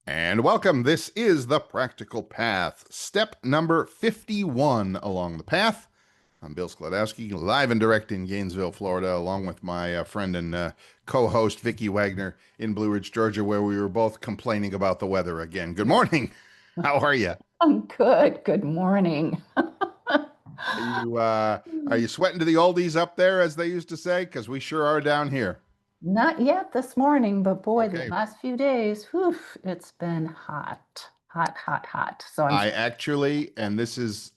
And welcome. This is The Practical Path, step number 51 along the path. I'm Bill Skladowski, live and direct in Gainesville, Florida, along with my friend and co-host Vicki Wagner in Blue Ridge, Georgia, where we were both complaining about the weather again. Good morning. How are you? I'm good. Good morning. Are you sweating to the oldies up there, as they used to say? Because we sure are down here. Not yet this morning, but boy, the Okay. last few days, whew, it's been hot, hot, hot, hot. So I'm I actually, and this is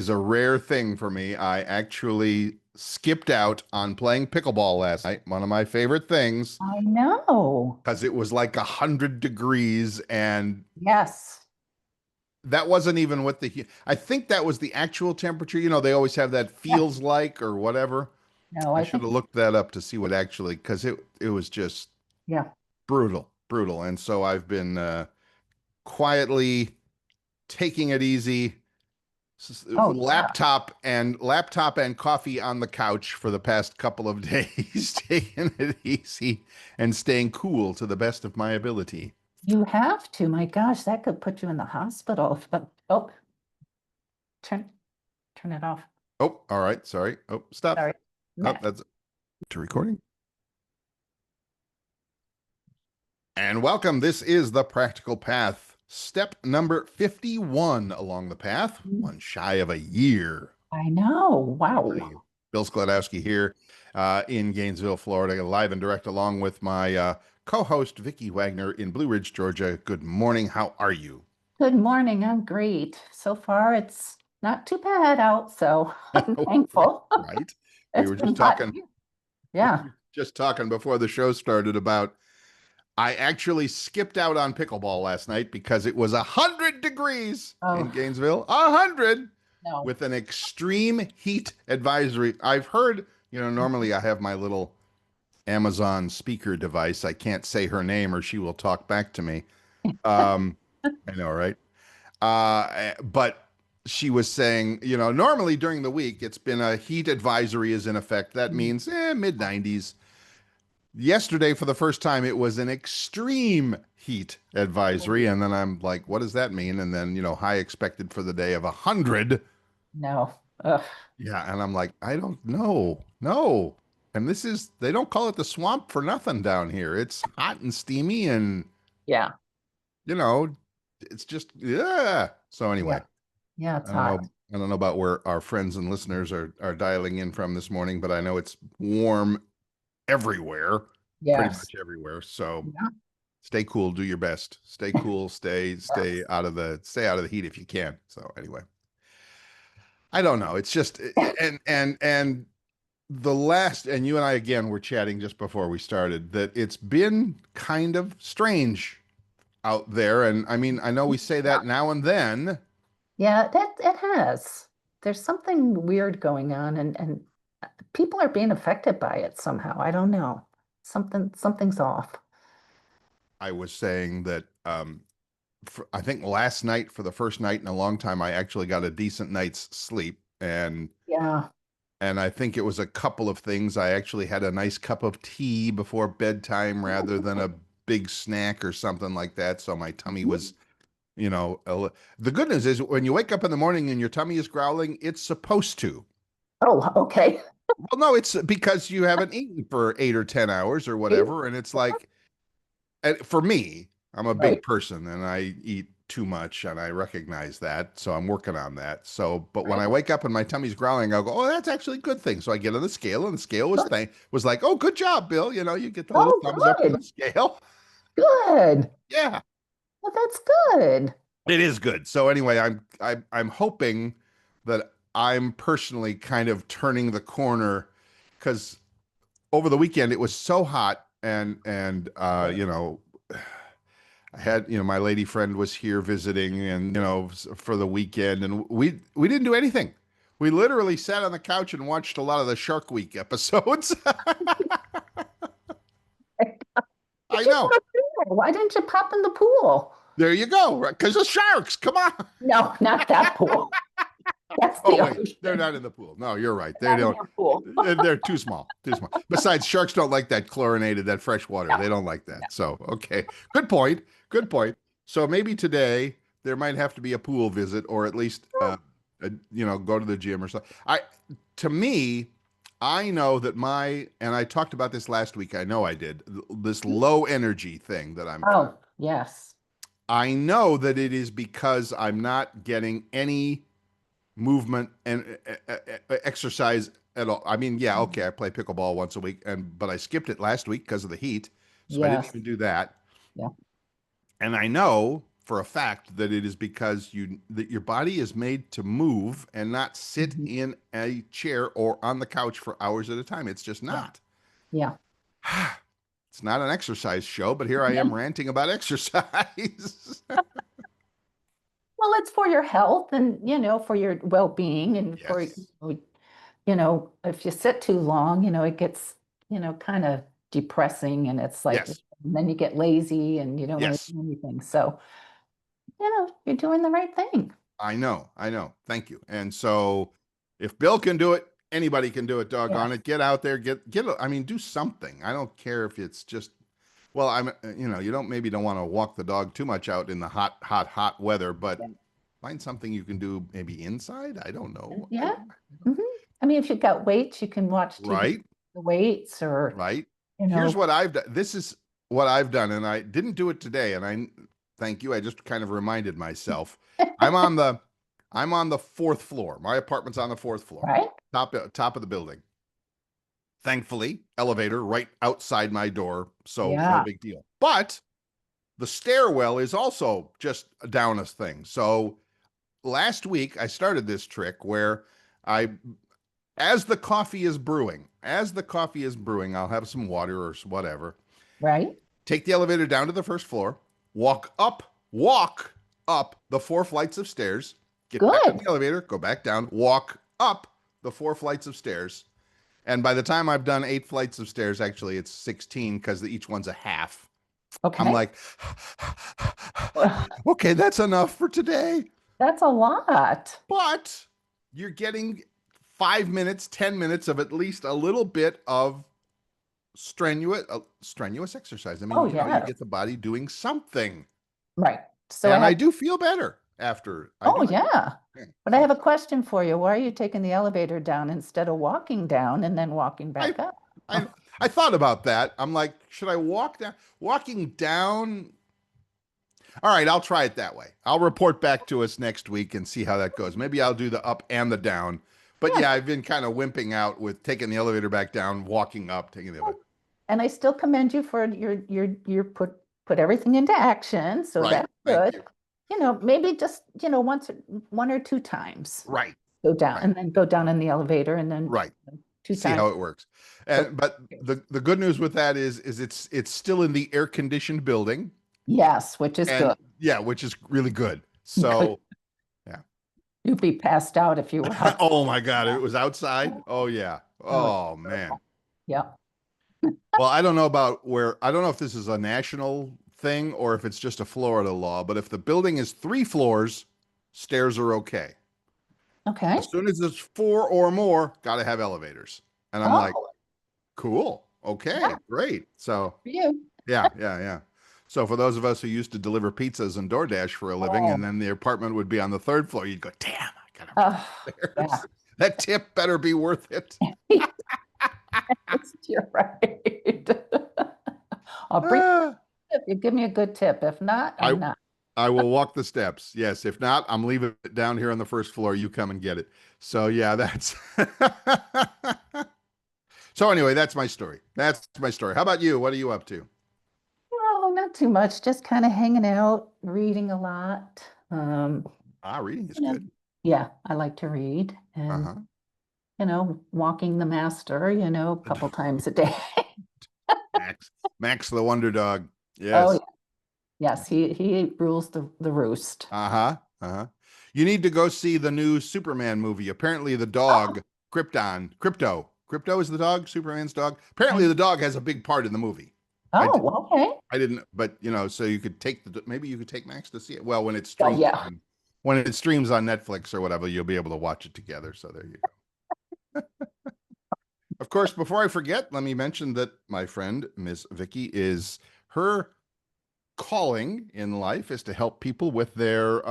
a rare thing for me. I actually skipped out on playing pickleball last night, one of my favorite things, I know. because it was like 100 degrees, and Yes. that wasn't even what I think that was the actual temperature. You know, they always have that Yeah. feels like or whatever. No, I I should think, have looked that up to see what actually, because it was just yeah. brutal, brutal. And so I've been quietly taking it easy, Oh, yeah. laptop and coffee on the couch for the past couple of days, taking it easy and staying cool to the best of my ability. You have to. My gosh, that could put you in the hospital. Oh, turn turn it off. Oh, all right. Sorry. Oh, stop. Sorry. Oh, Matt. that's to recording. And welcome. This is The Practical Path, step number 51 along the path, one shy of a year. I know. Let me tell Wow. you. Bill Skladowski here in Gainesville, Florida, live and direct, along with my co-host Vicki Wagner in Blue Ridge, Georgia. Good morning. How are you? Good morning. I'm great. So far, it's not too bad out, so I'm thankful. Right. We It's were been just hot talking. here. We Yeah. were just talking before the show started about I actually skipped out on pickleball last night because it was 100 degrees in Oh, Gainesville. 100 no. with an extreme heat advisory. I've heard, normally I have my little Amazon speaker device. I can't say her name or she will talk back to me. Um, I know, right? But she was saying, normally during the week, it's been a heat advisory is in effect. That means mid 90s. Yesterday, for the first time, it was an extreme heat advisory. And then I'm like, what does that mean? And then, high expected for the day of 100. No. Ugh. Yeah. And I'm like, I don't know. No. And they don't call it the swamp for nothing down here. It's hot and steamy and, Yeah. you know, it's just, yeah. So Yeah. anyway, Yeah, it's I don't hot. know. I don't know about where our friends and listeners are dialing in from this morning, but I know it's warm everywhere, pretty Yes. much everywhere. So Yeah. stay cool, do your best. Stay cool, stay Yes. out of the heat if you can. So anyway, I don't know. It's just and the last and you and I again were chatting just before we started that it's been kind of strange out there. And I mean, I know we say Yeah. that now and then. Yeah, that it has. There's something weird going on and people are being affected by it somehow. I don't know. Something's off. I was saying that I think last night, for the first night in a long time, I actually got a decent night's sleep. Yeah. And I think it was a couple of things. I actually had a nice cup of tea before bedtime rather than a big snack or something like that. So my tummy was, the good news is when you wake up in the morning and your tummy is growling, it's supposed to. Oh, okay. Well, no, it's because you haven't eaten for 8 or 10 hours or whatever. And it's like, and for me, I'm a big Right. person and I eat too much and I recognize that. So I'm working on that. So, but when Right. I wake up and my tummy's growling, I'll go, oh, that's actually a good thing. So I get on the scale and the scale Good. was like, oh, good job, Bill. You get the little Oh, thumbs up on the good. scale. Good. Yeah, Well, that's good. it is good. So anyway, I'm hoping that I'm personally kind of turning the corner because over the weekend it was so hot and I had, my lady friend was here visiting and, for the weekend and we didn't do anything. We literally sat on the couch and watched a lot of the Shark Week episodes. You I should know. pop in there. Why didn't you pop in the pool? There you go. Right? Because the sharks, come on. No, not that pool. That's Oh, the wait. They're ocean. not in the pool. No, you're right. They Not in don't. your pool. They're too small. Too small. Besides, sharks don't like that chlorinated, that fresh water. No, They don't like no. that. So, okay. Good point. Good point. So maybe today there might have to be a pool visit, or at least go to the gym or something. To me, I know that and I talked about this last week. I know I did this low energy thing that I'm feeling. Oh, yes. I know that it is because I'm not getting any movement and exercise at all. I mean, yeah, okay, I play pickleball once a week, but I skipped it last week because of the heat, so I didn't Yes. even do that. Yeah. And I know for a fact that it is because that your body is made to move and not sit Mhm. in a chair or on the couch for hours at a time. It's just Yeah. not. Yeah. It's not an exercise show, but here I am ranting about exercise. Well, it's for your health and, for your well-being and for, Yes. if you sit too long, it gets, kind of depressing and it's like, Yes. and then you get lazy and you don't want to Yes. do anything. So, you're doing the right thing. I know. I know. Thank you. And so if Bill can do it, anybody can do it, doggone Yes. it. Get out there, I mean, do something. I don't care if it's just, well, you don't want to walk the dog too much out in the hot weather, but Yeah. find something you can do maybe inside. I don't know. Yeah. Mhm. I mean, if you've got weights, you can watch TV, Right. the weights or, Right. you Here's know, what I've done. This is what I've done, and I didn't do it today. And I thank you. I just kind of reminded myself. I'm on the I'm on the fourth floor. My apartment's on the fourth floor, right? top of the building. Thankfully, elevator right outside my door, so no Yeah. big deal. But the stairwell is also just down a thing. So last week I started this trick where I as the coffee is brewing, I'll have some water or whatever. Right. Take the elevator down to the first floor, walk up the 4 flights of stairs, get back on Good. the elevator, go back down, walk up the 4 flights of stairs. And by the time I've done 8 flights of stairs, actually it's 16 because each one's a half. I'm Okay. like, Well, okay, that's enough for today. that's a lot. But you're getting 5 minutes, 10 minutes of at least a little bit of strenuous exercise. I mean, Oh, you yes. get the body doing something. Right. So I And I have, do feel better after I oh, do it. yeah. Yeah. But I So have a question for you. Why are you taking the elevator down instead of walking down and then walking I back up? I I thought about that. I'm like, should I walk down? Walking down. All right, I'll try it that way. I'll report back to us next week and see how that goes. Maybe I'll do the up and the down. But Yeah. yeah, I've been kind of wimping out with taking the elevator back down, walking up, taking the elevator. And I still commend you for your put everything into action. So Right. that's Thank good. you. Maybe just, one or two times Right. go down Right. and then go down in the elevator and then Right. two See times. how it works. Go. And but the good news with that is it's still in the air conditioned building, Yes, which is and good. yeah, which is really good. Good. So yeah. You'd be passed out if you were out. Oh my God, if it was outside. Oh yeah. Oh, Oh man. yeah. Well, I don't know if this is a national thing or if it's just a Florida law, but if the building is 3 floors, stairs are okay. Okay. As soon as it's 4 or more, got to have elevators. And I'm like, Oh, cool. yeah, Okay, great. So for you. yeah. So for those of us who used to deliver pizzas and DoorDash for a living, and Oh, then the apartment would be on the third floor, you'd go, damn, I gotta run oh, yeah. upstairs. That tip better be worth it. You're right. I'll bring Ah, if you give me a good tip. If not, I I'm not. I will walk the steps. Yes. If not, I'm leaving it down here on the first floor. You come and get it. So yeah, that's so anyway, that's my story. That's my story. How about you? What are you up to? No, not too much. Just kind of hanging out, reading a lot. Reading is You know, good. yeah, I like to read and, Uh-huh. walking the master, a couple times a day. Max. Max the Wonder Dog. Oh, yeah. Yes. Yes, he rules the roost. Uh-huh. Uh-huh. You need to go see the new Superman movie. Apparently the Oh, dog, Crypto is the dog, Superman's dog. I, Apparently the dog has a big part in the movie. I did, oh, okay. I didn't, but so you could maybe you could take Max to see it. Well, Oh, yeah. when it streams on Netflix or whatever, you'll be able to watch it together. So there you go. Of course, before I forget, let me mention that my friend Miss Vicky is her calling in life is to help people with their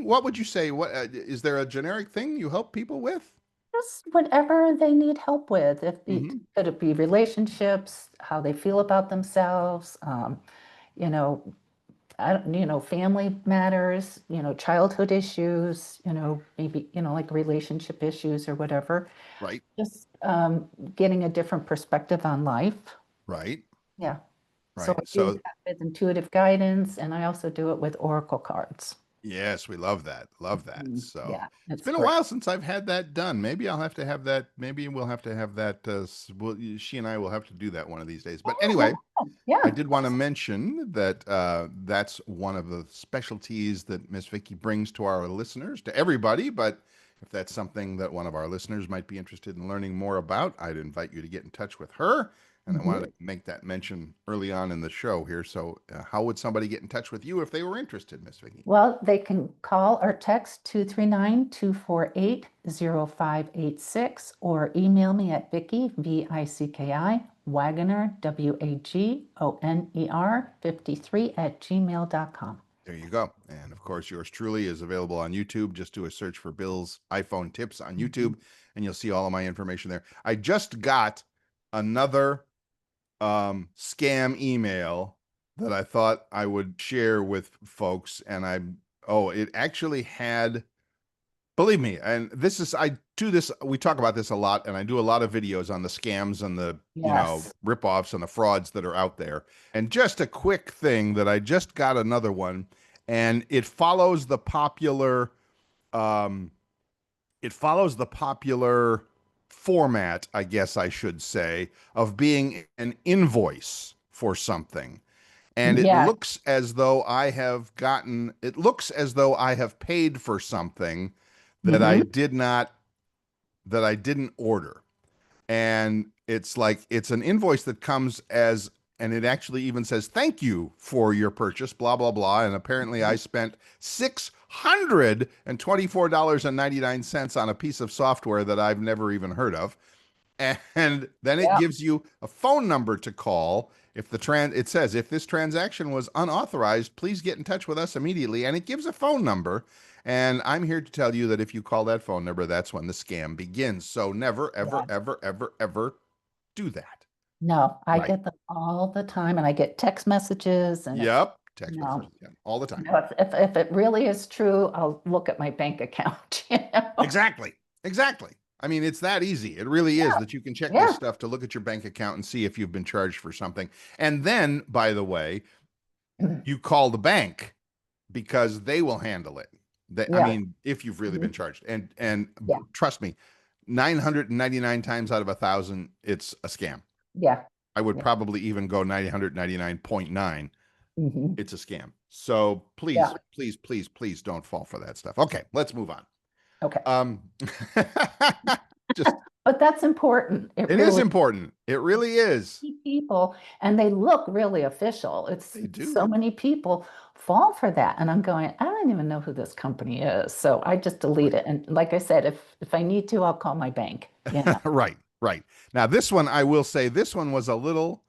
what would you say? What is there a generic thing you help people with? Just whatever they need help with. If it Hmm. could it be relationships, how they feel about themselves, you know, family matters, childhood issues, maybe, like relationship issues or whatever. Right, Just getting a different perspective on life. right, Yeah. So right. I do So that with intuitive guidance, and I also do it with oracle cards. yes, we love that. Love that. So Yeah, it's it's been a great. while since I've had that done. Maybe I'll have to have that. Maybe we'll have to have that. She and I will have to do that one of these days. But Yeah, anyway, yeah. I did want to mention that that's one of the specialties that Miss Vicky brings to our listeners, to everybody. But if that's something that one of our listeners might be interested in learning more about, I'd invite you to get in touch with her. And I wanted Mhm. to make that mention early on in the show here. So, how would somebody get in touch with you if they were interested, Miss Vicky? Well, they can call or text 239-248-0586 or email me at Vicky, Vicki, Wagoner, Wagoner 53 at gmail.com. There you go. And of course, yours truly is available on YouTube. Just do a search for Bill's iPhone tips on Mhm. YouTube, and you'll see all of my information there. I just got another scam email that I thought I would share with folks, and it actually had, believe me, and this is, I do this, we talk about this a lot, and I do a lot of videos on the scams and the, Yes. ripoffs and the frauds that are out there. And just a quick thing that I just got another one, and um, it follows the popular format, I guess I should say, of being an invoice for something. And Yeah. it looks as though I have paid for something that I Hmm. did not, that I didn't order. And it's like, it's an invoice that comes as, and it actually even says, thank you for your purchase, blah, blah, blah. And apparently I spent $624.99 on a piece of software that I've never even heard of. And then it Yeah. gives you a phone number to call. It says, if this transaction was unauthorized, please get in touch with us immediately. And it gives a phone number. And I'm here to tell you that if you call that phone number, that's when the scam begins. So never, ever, Yeah. ever, ever, ever do that. No, I Right. get them all the time, and I get text messages, and if, Yep. you Text know, messages. Yeah, all the time. if it really is true, I'll look at my bank account, you know? Exactly. Exactly. I mean, it's that easy. It really is, that you can check this Yeah. stuff to look at your bank account and see if you've been charged for something. And then, by the way, you call the bank because they will handle it. I Yeah. mean, if you've really been Mhm. charged, and Yeah. trust me, 999 times out of 1,000, it's a scam. Yeah. I would Yeah. probably even go 999.9. Hmm. It's a scam. So Yeah. please, please, please, please don't fall for that stuff. Okay, let's move on. Okay. Um, just But that's important. It it is really important. It really is. people, and they look really official. It's They do. so many people fall for that, and I'm going, I don't even know who this company is, so I just delete Right. it. And like I said, if I need to, I'll call my bank. Yeah. Right. Right. Now, this one, I will say, this one was a little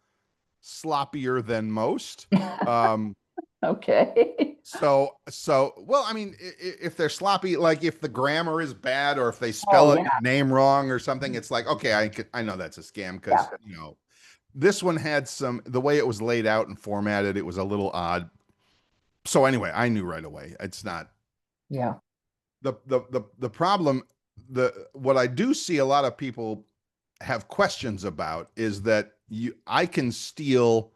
sloppier than most. Um, Okay. well, I mean, if they're sloppy, like if the grammar is bad or if they Oh spell yeah. your name wrong or something, it's like, okay, I know that's a scam Yeah. because, this one had the way it was laid out and formatted, it was a little odd. So anyway, I knew right away. It's not Yeah. the problem. What I do see a lot of people have questions about is that I can steal.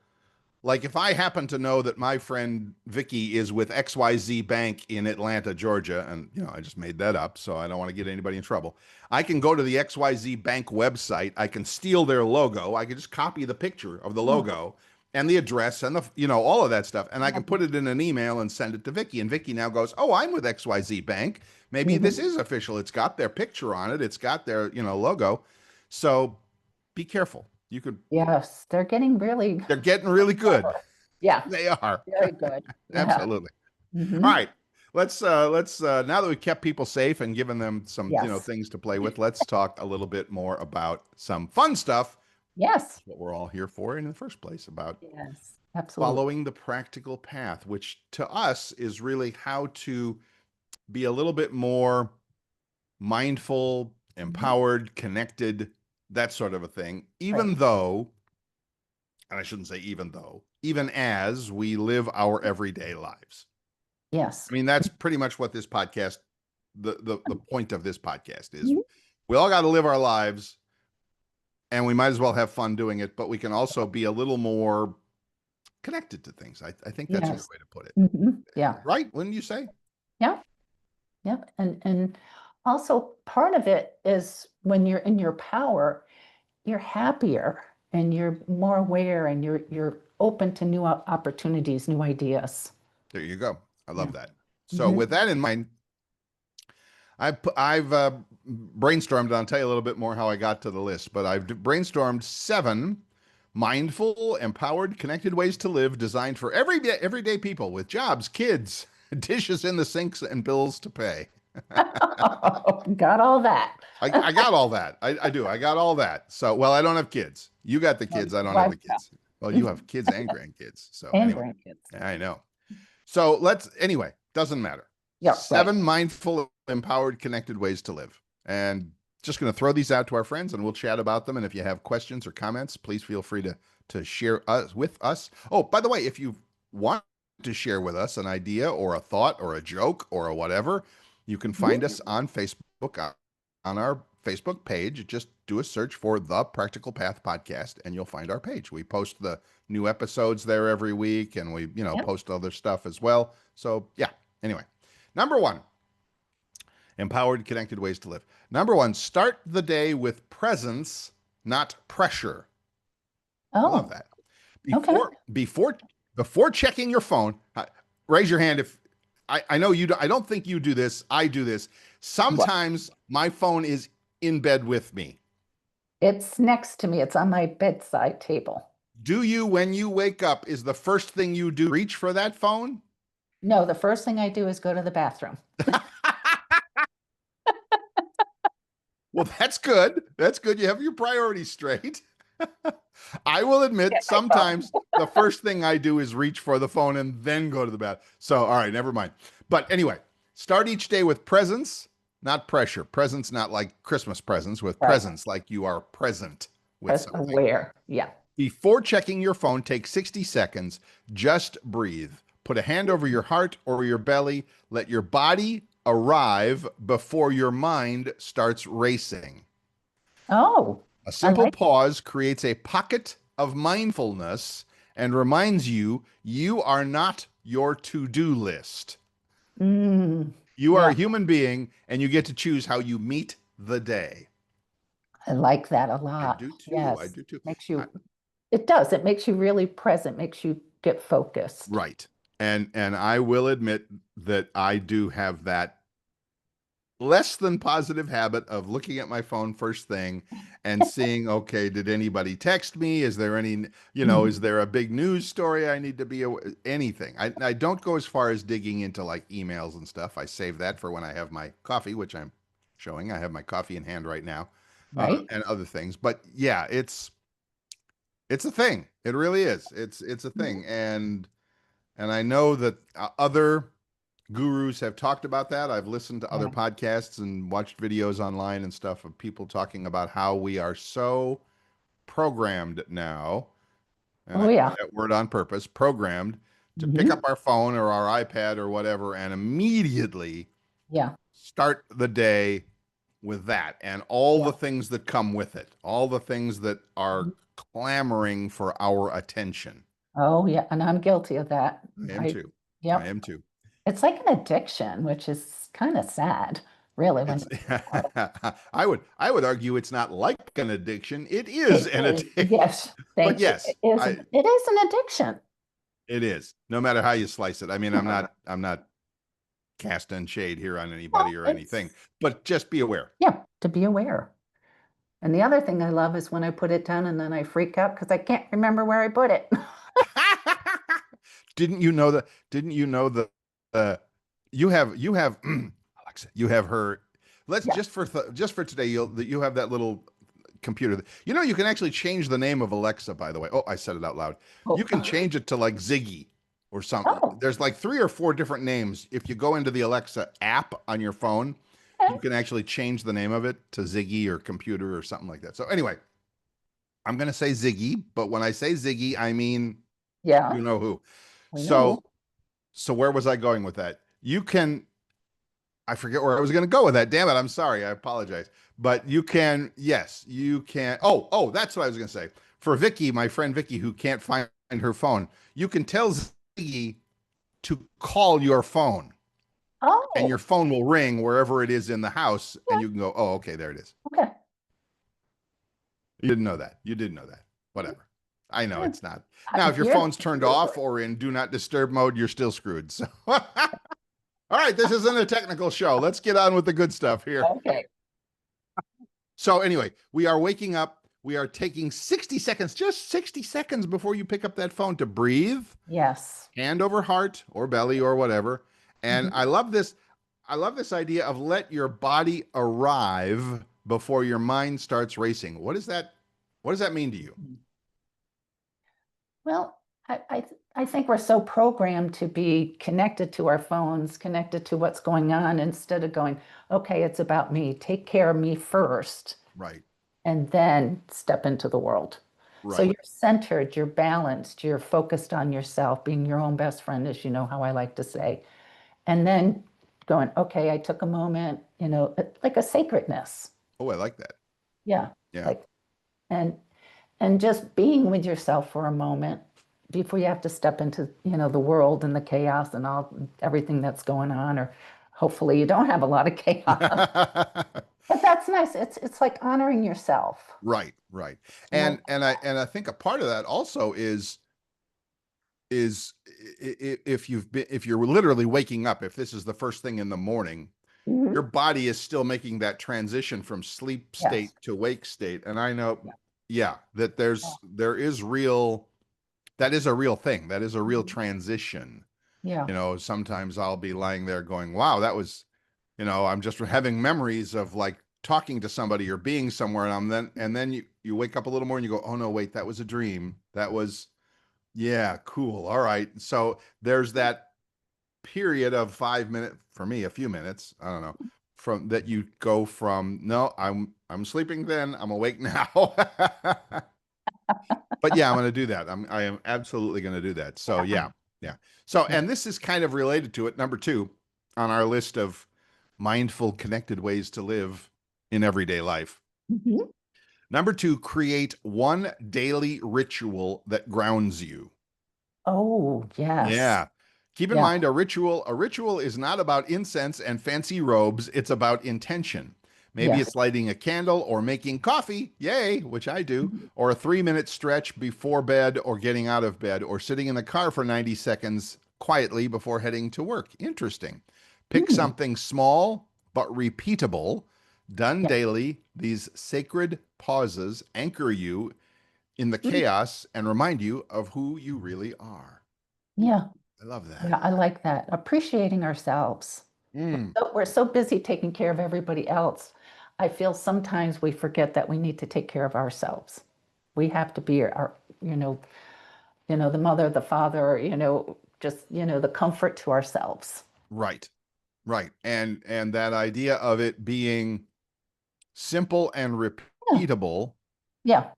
Like if I happen to know that my friend Vicky is with XYZ Bank in Atlanta, Georgia, and I just made that up, so I don't want to get anybody in trouble. I can go to the XYZ Bank website, I can steal their logo, I can just copy the picture of the Oh, logo and the address and all of that stuff, and I yeah. can put it in an email and send it to Vicky. And Vicky now goes, "Oh, I'm with XYZ Bank. Maybe this Mhm. is official. It's got their picture on it. It's got their, logo." So be careful. You could Yes, they're getting really They're getting really good. clever. Yeah, They are. very good. Yeah. Absolutely. All Hmm. right. Let's now that we've kept people safe and given them some, Yes. things to play with, let's talk a little bit more about some fun stuff Yes. What we're all here for in the first place, about Yes. Absolutely. following the practical path, which to us is really how to be a little bit more mindful, Mhm. empowered, connected, that sort of a thing, Right. even though, and I shouldn't say even though, even as we live our everyday lives. Yes. I mean, that's pretty much what this podcast, the point of this podcast is. Mhm. We all got to live our lives and we might as well have fun doing it, but we can also be a little more connected to things. I think that's a good Yes. way to put it. Yeah. Right? Wouldn't you say? Yeah. Yeah. And also part of it is when you're in your power, you're happier and you're more aware and you're open to new opportunities, new ideas. There you go. I Yeah. love that. So Mhm. with that in mind, I've brainstormed. I'll tell you a little bit more how I got to the list, but I've brainstormed 7 mindful, empowered, connected ways to live designed for everyday people with jobs, kids, dishes in the sinks, and bills to pay. Got all that. I got all that. I do. I got all that. So, well, I don't have kids. You got the kids. I don't have Wife, the kids. Well, you have kids and grandkids. So and anyway, grandkids. I know. So anyway, doesn't matter. Yeah, right. 7 mindful, empowered, connected ways to live. And just going to throw these out to our friends and we'll chat about them. And if you have questions or comments, please feel free to share us with us. Oh, by the way, if you want to share with us an idea or a thought or a joke or a whatever, you can find Mhm. us on Facebook, on our Facebook page. Just do a search for the Practical Path Podcast and you'll find our page. We post the new episodes there every week and we, Yep. post other stuff as well. So yeah, anyway, number 1, empowered, connected ways to live. Number 1, start the day with presence, not pressure. I love Oh, that. okay. Before checking your phone, raise your hand if I know you. I don't think you do this. I do this. What? Sometimes my phone is in bed with me. It's next to me. It's on my bedside table. Do you, when you wake up, is the first thing you do reach for that phone? No, the first thing I do is go to the bathroom. Well, that's good. That's good. You have your priorities straight. I will admit, Get my phone. sometimes the first thing I do is reach for the phone and then go to the bath. So, all right, never mind. But anyway, start each day with presence, not pressure. Presence, not like Christmas presents, with Right. presence, like you are present with As something. aware. Yeah. Before checking your phone, take 60 seconds. Just breathe. Put a hand over your heart or your belly. Let your body arrive before your mind starts racing. Oh, A I simple like. pause creates a pocket of mindfulness and reminds you you are not your to-do list. You are Yeah, a human being and you get to choose how you meet the day. I like that a I lot. do too. I Yes. do too. Makes I, you, it does. It makes you really present, makes you get focused. right. And I will admit that I do have that less than positive habit of looking at my phone first thing and seeing, okay, did anybody text me? Is there any, is Mhm. there a big news story I need to be anything? I don't go as far as digging into like emails and stuff. I save that for when I have my coffee, which I'm showing. I have my coffee in hand right now, Right? and other things. But yeah, it's a thing. It really is. It's a Mhm. thing, and I know that other gurus have talked about that. I've listened to other Yeah. podcasts and watched videos online and stuff of people talking about how we are so programmed now, and Oh, I use yeah. that word on purpose, programmed to pick up Hmm. our phone or our iPad or whatever and immediately Yeah. start the day with that and all Yeah. the things that come with it, all the things that are Mhm. clamoring for our attention. Oh, yeah. And I'm guilty of that. I am I, too. I yep. am too. It's like an addiction, which is kind of sad, really, when It's you think about I would argue it's not like an addiction. It it. is It an is. addiction. Yes. But Thank you. yes, It is an addiction. it is. No matter how you slice it. I mean, I'm not casting shade here on Well, anybody or anything, it's, but just be aware. yeah, to be aware. And the other thing I love is when I put it down and then I freak out because I can't remember where I put it. Didn't you know that uh you have Alexa, you have her. Let's Yeah. just for today you have that little computer. You know, you can actually change the name of Alexa, by the way. Oh, I said it out loud. Oh, You can change it to like Ziggy or something. oh, There's like 3 or 4 different names. If you go into the Alexa app on your phone, okay. you can actually change the name of it to Ziggy or computer or something like that. So anyway, I'm going to say Ziggy, but when I say Ziggy, I mean, Yeah, you know who. we know. So, so where was I going with that? You can, I forget where I was going to go with that. Damn it. I'm sorry. I apologize. But you can, yes, you can. Oh, that's what I was going to say. For Vicky, my friend Vicky, who can't find her phone, you can tell Ziggy to call your phone and your Oh, phone will ring wherever it is in the house. And yeah, you can go, oh, okay, there it is. okay. You didn't know that. You didn't know that. Whatever. I know Yeah. it's not. Now, if your You're phone's turned off or in do not disturb mode, you're still screwed. So, all right, this isn't a technical show. Let's get on with the good stuff here. okay. So, anyway, we are waking up. We are taking 60 seconds, just 60 seconds before you pick up that phone to breathe, Yes. hand over heart or belly or whatever. And Mhm. I love this. I love this idea of let your body arrive before your mind starts racing. What is that? What does that mean to you? Well, I think we're so programmed to be connected to our phones, connected to what's going on, instead of going, okay, it's about me. Take care of me first, Right. and then step into the world. So Right. you're centered, you're balanced, you're focused on yourself, being your own best friend, as you know how I like to say. And then going, okay, I took a moment, like a sacredness. Oh, I like that. Yeah. Yeah. Like, and just being with yourself for a moment before you have to step into, the world and the chaos and everything that's going on, or hopefully you don't have a lot of chaos. But that's nice. It's like honoring yourself. Right, right. And I, And I think a part of that also is if if you're literally waking up, if this is the first thing in the morning, your Mhm. body is still making that transition from sleep Yes. state to wake state. And I know, Yeah. yeah, that Yeah. there is real that is a real thing. That is a real Mhm. transition. Yeah. You know, sometimes I'll be lying there going, wow, that was, I'm just having memories of like talking to somebody or being somewhere. And then you wake up a little more and you go, oh no, wait, that was a dream. That was, yeah, cool. All right. So there's that period of 5 minutes, for me, a few minutes, I don't know, from that you go from, no, I'm sleeping then, I'm awake now. But yeah, I'm going to do that. I am absolutely going to do that. So yeah, yeah. So, Yeah. and this is kind of related to it. Number 2 on our list of mindful, connected ways to live in everyday life. Mhm. Number 2, create one daily ritual that grounds you. Oh, yes. Yeah. Keep in Yeah. mind a ritual is not about incense and fancy robes, it's about intention. Maybe Yes. it's lighting a candle or making coffee, yay, which I do, Mhm. or a 3-minute stretch before bed or getting out of bed or sitting in the car for 90 seconds quietly before heading to work. Interesting. Pick Mm. something small but repeatable, done Yeah. daily. These sacred pauses anchor you in the Mm. chaos and remind you of who you really are. Yeah. I love that. Yeah. I like that. Appreciating ourselves. Mm, We're so busy taking care of everybody else. I feel sometimes we forget that we need to take care of ourselves. We have to be the mother, the father, just, the comfort to ourselves. right, right. And that idea of it being simple and Yeah. repeatable Yeah.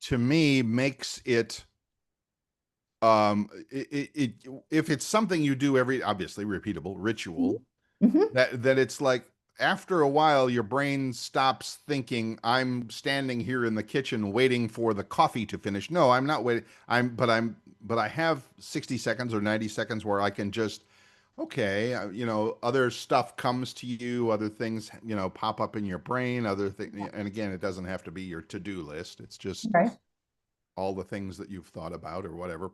to me makes it if it's something you do every obviously repeatable ritual Hmm. that it's like after a while your brain stops thinking I'm standing here in the kitchen waiting for the coffee to finish. No, I'm not waiting. But I have 60 seconds or 90 seconds where I can just okay, other stuff comes to you, other things, pop up in your brain, other thing. And again, it doesn't have to be your to-do list. It's just Right. all the things that you've thought about or whatever.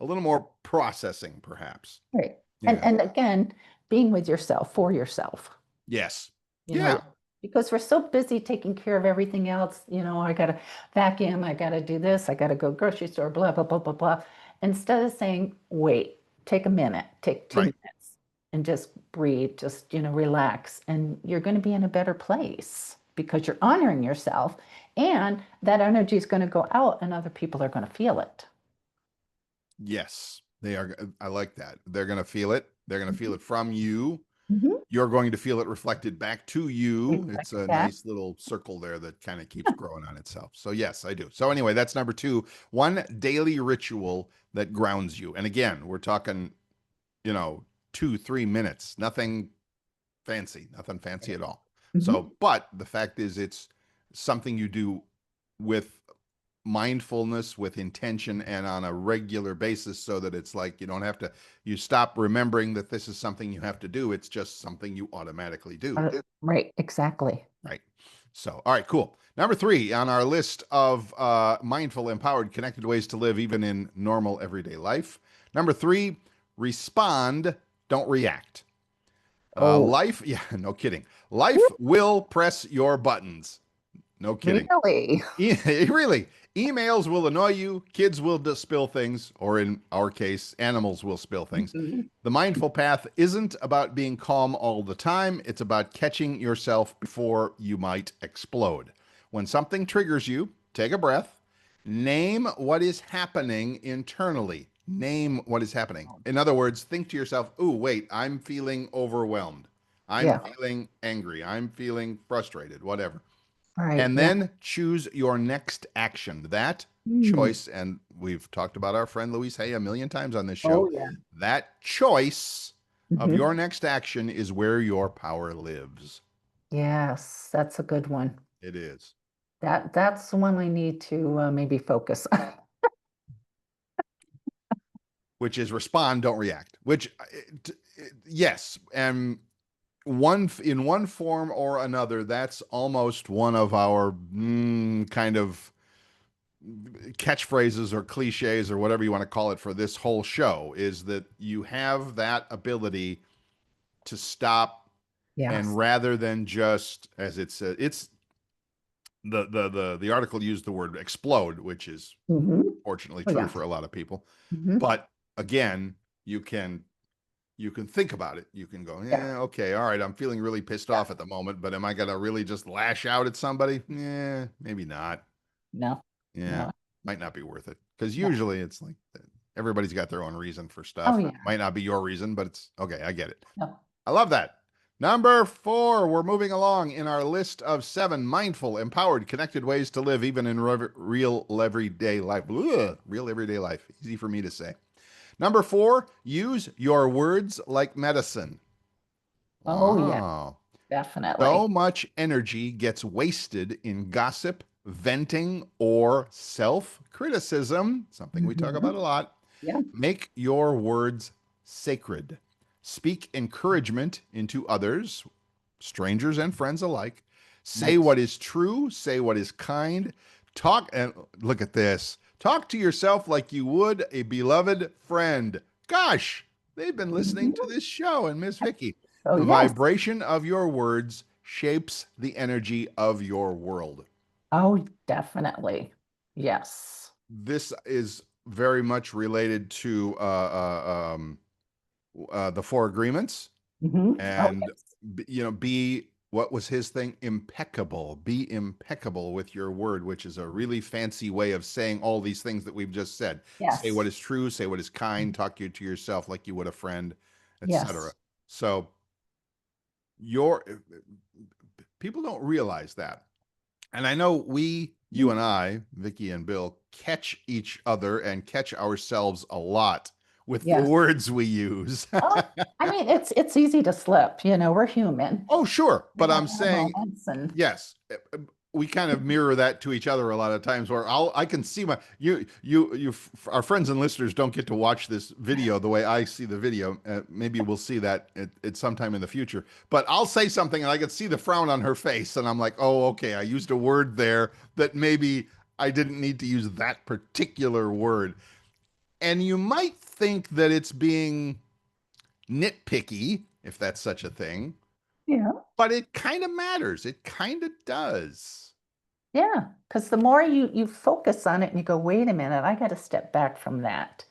A little more processing, perhaps. Right. And Yeah. and again, being with yourself for yourself, Yes. you know, Yeah. because we're so busy taking care of everything else. I gotta vacuum, I gotta do this, I gotta go grocery store, blah, blah, blah, blah, blah. Instead of saying, wait, take a minute, take two Right. minutes and just breathe, just, relax. And you're going to be in a better place because you're honoring yourself And that energy is going to go out and other people are going to feel it. Yes, they are. I like that. They're going to feel it. They're going to feel it from you. Mhm. You're going to feel it reflected back to you. It's Reflect a back. nice little circle there that kind of keeps growing on itself. So, yes, I do. So, anyway, that's number two. One daily ritual that grounds you. And again, we're talking, you know, 2, 3 minutes, nothing fancy at all. Mhm. So, but the fact is, it's something you do with mindfulness, with intention, and on a regular basis, so that it's like you don't have to, you stop remembering that this is something you have to do. It's just something you automatically do. Right, exactly. Right. So, all right, cool. Number three on our list of mindful, empowered, connected ways to live, even in normal everyday life. Number three, respond, don't react. Oh, Life, yeah, no kidding. Life will press your buttons. No kidding. really? Really, emails will annoy you. Kids will spill things, or in our case, animals will spill things. Mhm. The mindful path isn't about being calm all the time. It's about catching yourself before you might explode. When something triggers you, take a breath. Name what is happening internally. Name what is happening. In other words, think to yourself, "Ooh, wait, I'm feeling overwhelmed. I'm Yeah. feeling angry. I'm feeling frustrated, whatever." Right. And Yeah. then choose your next action. That Mm. choice, and we've talked about our friend Louise Hay a million times on this show, Oh, yeah. that choice of Mhm. your next action is where your power lives. Yes, that's a good one. It is. That's the one I need to maybe focus on. Which is respond, don't react. Yes, and in one form or another, that's almost one of our kind of catchphrases or cliches or whatever you want to call it for this whole show, is that you have that ability to stop, and Yes. rather than just, as it said, it's the article used the word explode, which is Hmm. fortunately Oh, true yeah. for a lot of people. Hmm. But again, you can think about it. You can go, Yeah. yeah, okay, all right, I'm feeling really pissed Yeah. off at the moment, but am I gonna really just lash out at somebody? Yeah, maybe not. No, Yeah, no, might not be worth it, because no. usually it's like everybody's got their own reason for Oh, stuff. yeah. Might not be your reason, but it's okay. I get it. No. I love that. Number four, we're moving along in our list of 7 mindful, empowered, connected ways to live, even in real everyday life. Ugh, real everyday life. Easy for me to say. Number four, use your words like medicine. Oh, yeah, Wow. So definitely. much energy gets wasted in gossip, venting, or self criticism, something we talk about Hmm. a lot. Yeah. Make your words sacred. Speak encouragement into others, strangers and friends alike. Say Right. what is true, say what is kind. Talk, and look at this. Talk to yourself like you would a beloved friend. Gosh, they've been listening to Mhm. this show, and Miss Vicky. Oh, The yes. vibration of your words shapes the energy of your world. Oh, definitely. Yes. This is very much related to the Four Agreements, Oh, and yes. be, what was his thing? Impeccable. Be impeccable with your word, which is a really fancy way of saying all these things that we've just said. Say what Yes. is true, say what is kind, talk you to yourself like you would a friend, etc. Yes. So your people don't realize that. And I know you and I, Vicky and Bill, catch each other and catch ourselves a lot with the Yes. words we use. Oh, I mean, it's easy to slip, we're human. Oh, sure. We But have I'm our saying, moments and yes, we kind of mirror that to each other a lot of times, where I can see our friends and listeners don't get to watch this video the way I see the video. Maybe we'll see that at sometime in the future, but I'll say something and I can see the frown on her face, and I'm like, oh, okay, I used a word there that maybe I didn't need to use that particular word. And you might think that it's being nitpicky, if that's such a thing, yeah. but it kind of matters. It kind of does. Yeah, because the more you focus on it and you go, wait a minute, I got to step back from that.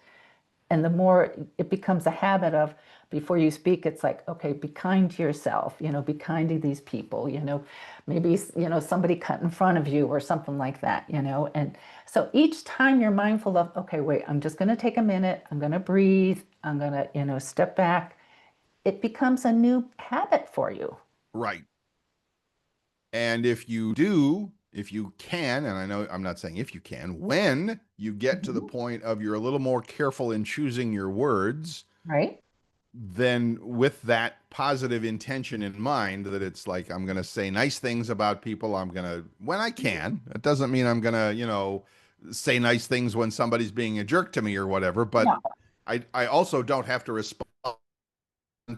And the more it becomes a habit of, before you speak, it's like, okay, be kind to yourself, be kind to these people, maybe, somebody cut in front of you or something like that, and so each time you're mindful of, okay, wait, I'm just going to take a minute, I'm going to breathe, I'm going to, step back. It becomes a new habit for you. Right. And if you do, if you can, and I know I'm not saying if you can, when you get to the Mhm. point of you're a little more careful in choosing your words, Right? then with that positive intention in mind, that it's like, I'm going to say nice things about people. I'm going to, when I can, it doesn't mean I'm going to, say nice things when somebody's being a jerk to me or whatever, but No. I also don't have to respond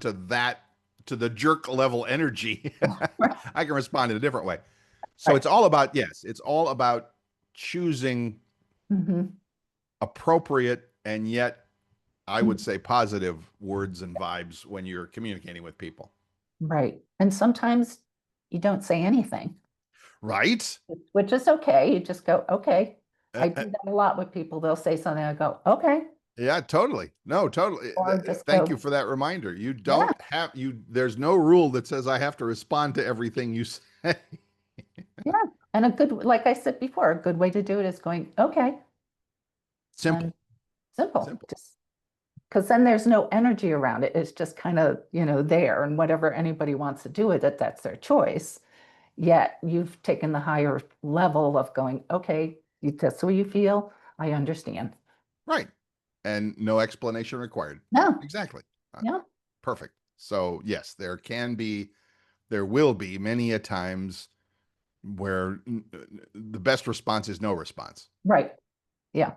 to that, to the jerk level energy. I can respond in a different way. So Right. it's all about, yes, it's all about choosing Hmm. appropriate and yet, I would say, positive words and vibes when you're communicating with people. Right. And sometimes you don't say anything, Right? which is okay. You just go, okay. Uh, I uh, do that a lot with people. They'll say something, I go, okay. yeah, totally. No, totally. Or just Thank you go, for that reminder. You yeah, don't have you there's no rule that says I have to respond to everything you say. yeah. And a good, like I said before, a good way to do it is going, okay, Simple. and simple. Simple. Just because then there's no energy around it. It's just kind of, there, and whatever anybody wants to do with it, that's their choice. Yet you've taken the higher level of going, okay, that's the way you feel. I understand. Right. And no explanation required. No, Exactly. Uh, yeah, Perfect. So, yes, there will be many a times where the best response is no response. right. Yeah.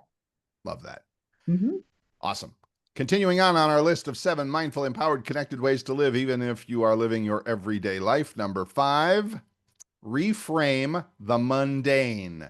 Love that. Hmm. Awesome. Continuing on our list of 7 mindful, empowered, connected ways to live, even if you are living your everyday life. Number 5, reframe the mundane.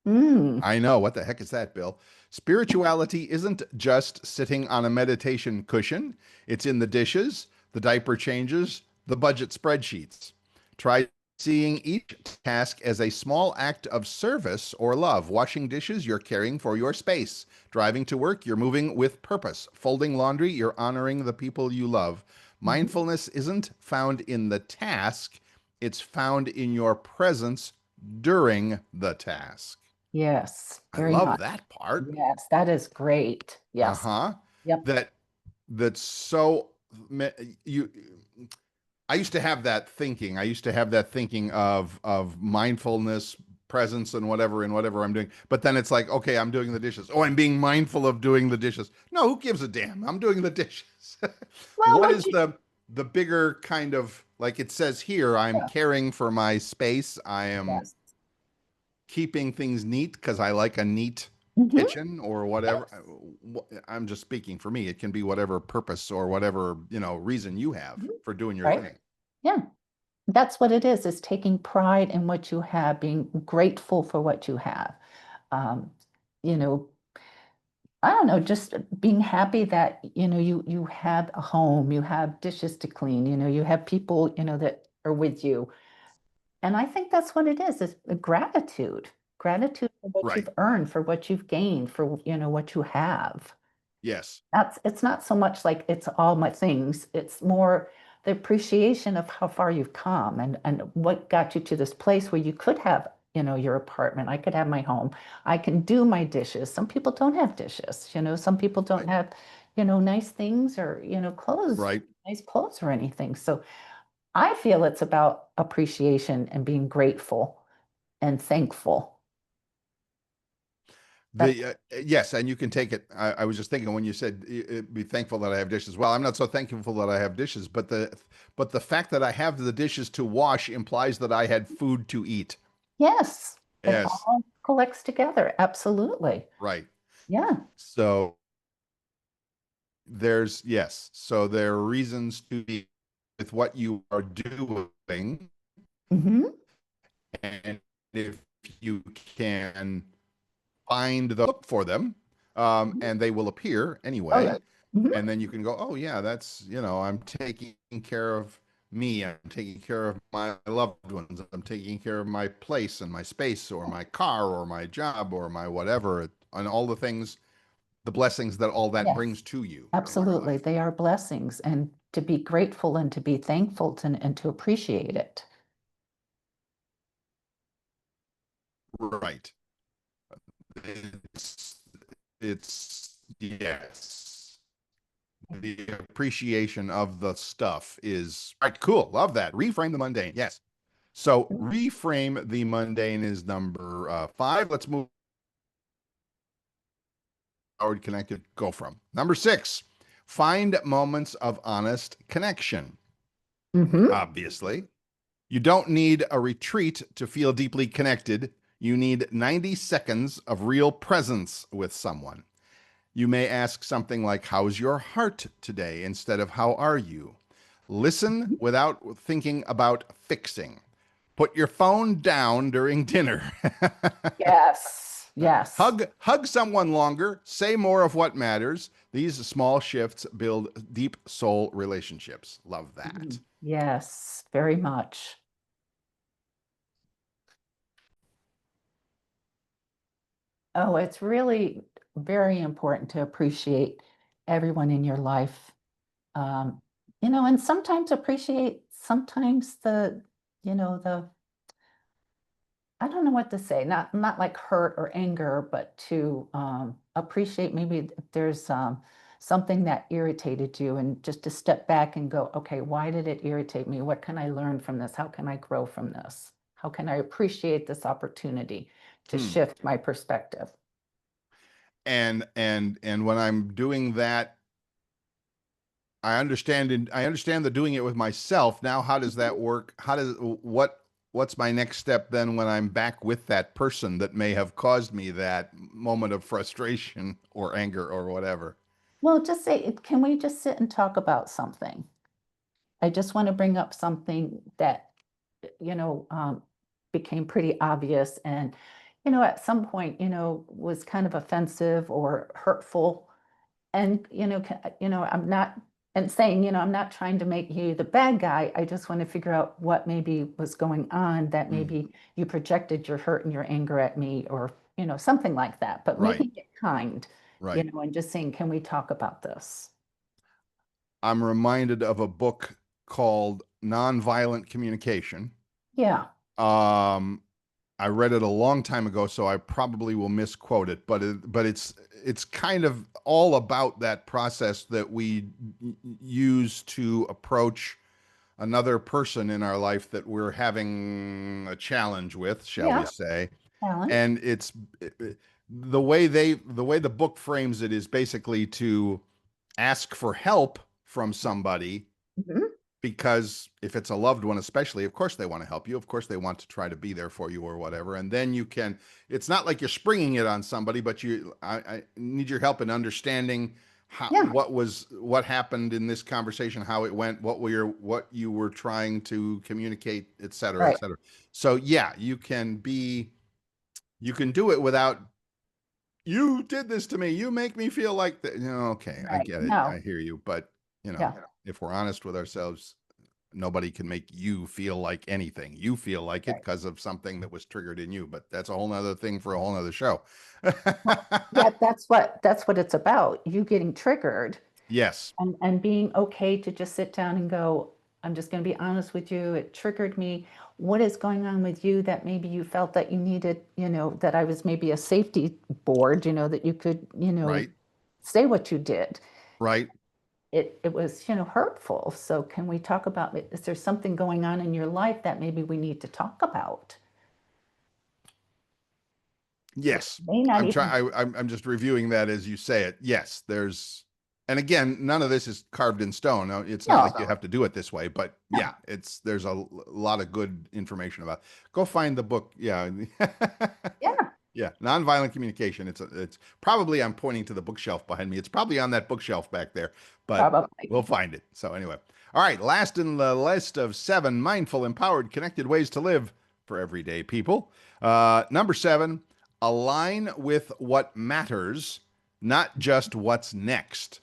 Mm, I know. What the heck is that, Bill? Spirituality isn't just sitting on a meditation cushion, it's in the dishes, the diaper changes, the budget spreadsheets. Try seeing each task as a small act of service or love. Washing dishes, you're caring for your space. Driving to work, you're moving with purpose. Folding laundry, you're honoring the people you love. mhm. Mindfulness isn't found in the task, it's found in your presence during the task. Yes, I very love much. that part. Yes, that is great. Yes. Uh-huh. Yep. That that's so you I used to have that thinking. I used to have that thinking of mindfulness, presence and whatever I'm doing. But then it's like, okay, I'm doing the dishes. Oh, I'm being mindful of doing the dishes. No, who gives a damn? I'm doing the dishes. Well, What would is you? the bigger kind of, like it says here, I'm Yeah. caring for my space. I am Yes. keeping things neat because I like a neat Hmm. kitchen or whatever. I'm just speaking for me. It can be whatever purpose or whatever, reason you have Mhm. for doing your Right. thing. Yeah. That's what it is taking pride in what you have, being grateful for what you have. Um, you know, I don't know, just being happy that, you have a home, you have dishes to clean, you have people, that are with you. And I think that's what it is a gratitude. Gratitude for what Right. you've earned, for what you've gained, for, what you have. Yes. It's not so much like it's all my things. It's more the appreciation of how far you've come and what got you to this place where you could have, your apartment. I could have my home. I can do my dishes. Some people don't have dishes, some people don't Right. have, nice things or, clothes, Right. nice clothes or anything. So I feel it's about appreciation and being grateful and thankful. That's The yes, and you can take it. I was just thinking when you said be thankful that I have dishes. Well, I'm not so thankful that I have dishes, but the fact that I have the dishes to wash implies that I had food to eat. yes, it Yes. all collects together. Absolutely. Right. Yeah. So there's yes. So there are reasons to be with what you are doing, Hmm. and if you can find the look for them, and they will appear Oh, anyway. yeah. Hmm. And then you can go, oh yeah, that's, I'm taking care of me. I'm taking care of my loved ones. I'm taking care of my place and my space or my car or my job or my whatever, and all the things the blessings that all that brings Yes, to you in your absolutely. life. They are blessings, and to be grateful and to be thankful and to appreciate it. Right. It's, it's yes. The appreciation of the stuff is right. Cool. Love that. Reframe the mundane. Yes. So reframe the mundane is number 5. Let's move forward. Connected. Go from number 6. Find moments of honest connection. Hmm. Obviously, you don't need a retreat to feel deeply connected. You need 90 seconds of real presence with someone. You may ask something like, "How's your heart today?" instead of, "How are you?" Listen without thinking about fixing. Put your phone down during dinner. Yes, yes. Hug someone longer. Say more of what matters. These small shifts build deep soul relationships. Love that. Yes, very much. Oh, it's really very important to appreciate everyone in your life. Um, and sometimes appreciate sometimes the I don't know what to say, not like hurt or anger, but to appreciate maybe if there's something that irritated you and just to step back and go, okay, why did it irritate me? What can I learn from this? How can I grow from this? How can I appreciate this opportunity to Hmm. shift my perspective? And when I'm doing that, I understand the doing it with myself. Now, how does that work? What's my next step then when I'm back with that person that may have caused me that moment of frustration or anger or whatever? Well, just say, can we just sit and talk about something? I just want to bring up something that, you know, um, became pretty obvious and, at some point, was kind of offensive or hurtful. And, I'm not, and saying, I'm not trying to make you the bad guy. I just want to figure out what maybe was going on that Mm, maybe you projected your hurt and your anger at me or, something like that, but right, making it kind, right. and just saying, can we talk about this? I'm reminded of a book called Nonviolent Communication. Yeah. Um, I read it a long time ago, so I probably will misquote it, but it's kind of all about that process that we use to approach another person in our life that we're having a challenge with, shall we Yeah. say. Challenge. And it's the way the book frames it is basically to ask for help from somebody, Mhm. because if it's a loved one especially, of course they want to help you, of course they want to try to be there for you or whatever, and then you can, it's not like you're springing it on somebody, but I need your help in understanding Yeah. what happened in this conversation, how it went, what you were trying to communicate, et cetera, et Right. cetera. So yeah, you can do it without, "You did this to me, you make me feel like that." Okay, I Right. get it, I No. hear you, but Yeah. if we're honest with ourselves, nobody can make you feel like anything. You feel like it Right. because of something that was triggered in you, but that's a whole nother thing for a whole nother show. Well, yeah, that's what it's about. You getting triggered Yes, and being okay to just sit down and go, I'm just going to be honest with you. It triggered me. What is going on with you that maybe you felt that you needed, that I was maybe a safety board, that you could, right, say what you did. right. It was, hurtful. So can we talk about it? Is there something going on in your life that maybe we need to talk about? It Yes. may not even, I'm just reviewing that as you say it. Yes, and again, none of this is carved in stone. No, it's not like no, you have to do it this way, but no. yeah, there's a lot of good information about it. Go find the book. Yeah. Yeah, Yeah, nonviolent communication. It's probably, I'm pointing to the bookshelf behind me. It's probably on that bookshelf back there, but probably. we'll find it. So anyway, all right. Last in the list of 7 mindful, empowered, connected ways to live for everyday people. Number 7: align with what matters, not just what's next.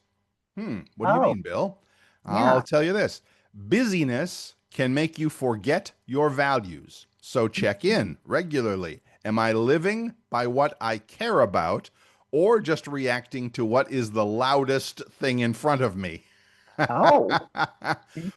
What do you Oh, mean, Bill? I'll yeah. tell you this. Busyness can make you forget your values. So check in regularly. Am I living by what I care about, or just reacting to what is the loudest thing in front of me. Oh,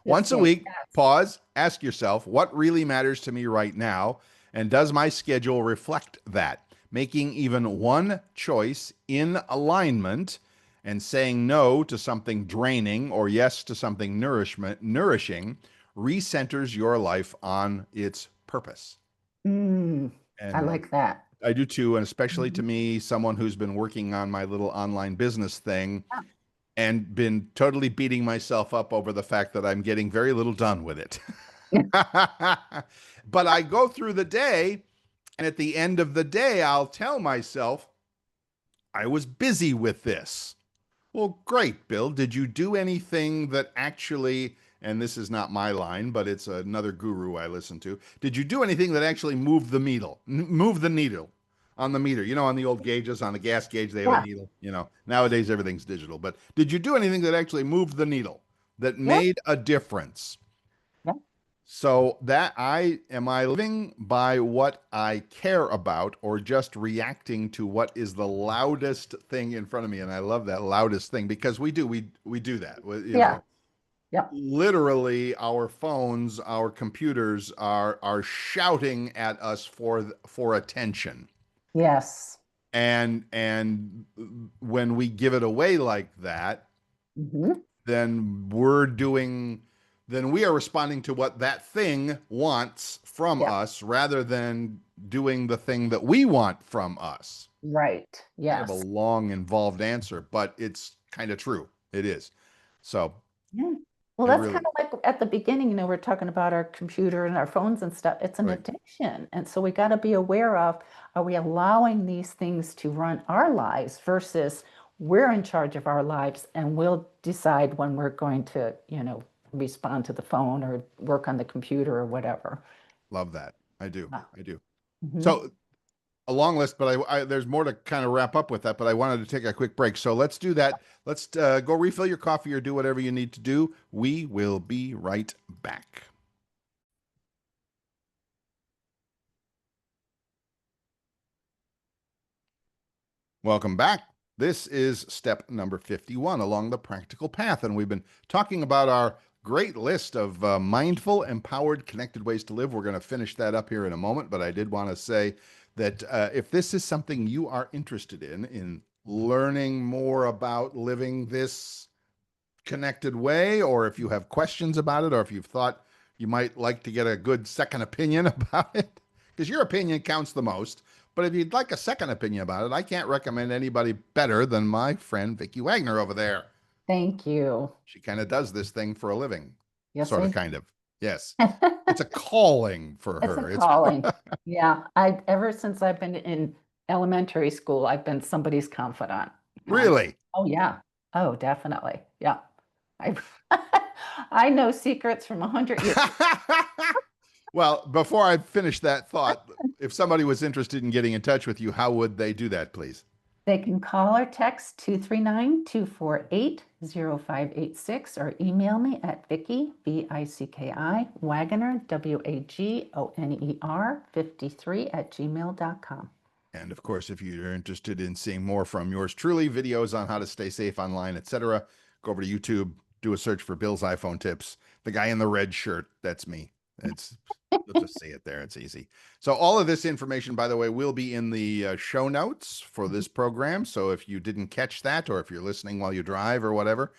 Once a interesting. week, Yes. pause, ask yourself what really matters to me right now, and does my schedule reflect that? Making even one choice in alignment and saying no to something draining or yes to something nourishing recenters your life on its purpose. Mm, I And like that. I do too, and especially to Mhm. me, someone who's been working on my little online business thing Yeah. and been totally beating myself up over the fact that I'm getting very little done with it. But I go through the day, and at the end of the day, I'll tell myself, I was busy with this. Well, great, Bill. Did you do anything that actually, and this is not my line, but it's another guru I listen to. Did you do anything that actually moved the needle? Move the needle on the meter. You know, on the old gauges, on the gas gauge, they have a Yeah. needle. You know, nowadays everything's digital. But did you do anything that actually moved the needle, that Yep. made a difference? Yep. So that I living by what I care about or just reacting to what is the loudest thing in front of me? And I love that loudest thing because we do that. You Yeah. know, Yep. literally our phones, our computers are shouting at us for attention. Yes. And when we give it away like that, Hmm. then then we are responding to what that thing wants from Yep. us rather than doing the thing that we want from us. Right. Kind of a Yes. long, involved answer, but it's kind of true. It is. So Yeah. Well, it that's kind really, of like at the beginning, we're talking about our computer and our phones and stuff. It's an right. addiction. And so we got to be aware of, are we allowing these things to run our lives versus we're in charge of our lives and we'll decide when we're going to, respond to the phone or work on the computer or whatever. Love that. I do. I do. Mm-hmm. So a long list, but there's more to kind of wrap up with that. But I wanted to take a quick break, so let's do that. Let's go refill your coffee or do whatever you need to do. We will be right back. Welcome back. This is step number 51 along the practical path, and we've been talking about our great list of mindful, empowered, connected ways to live. We're going to finish that up here in a moment, but I did want to say that if this is something you are interested in learning more about living this connected way, or if you have questions about it, or if you've thought you might like to get a good second opinion about it, because your opinion counts the most. But if you'd like a second opinion about it, I can't recommend anybody better than my friend Vicki Wagner over there. Thank you. She kind of does this thing for a living, Yes, sort I of, do. kind of. Yes, it's a calling for It's a her. It's calling. Yeah, I ever since I've been in elementary school, I've been somebody's confidant. Um, really. oh yeah. Oh, definitely. Yeah. I I know secrets from 100 years. Well, before I finish that thought, if somebody was interested in getting in touch with you, how would they do that, please? They can call or text 239-248-0586 or email me at Vicki, Vicki, Wagoner, Wagoner, 53 at gmail.com. And of course, if you're interested in seeing more from yours truly, videos on how to stay safe online, etc., go over to YouTube, do a search for Bill's iPhone tips. The guy in the red shirt, that's me. It's You'll just see it there. It's easy. So all of this information, by the way, will be in the show notes for this program. So if you didn't catch that, or if you're listening while you drive or whatever,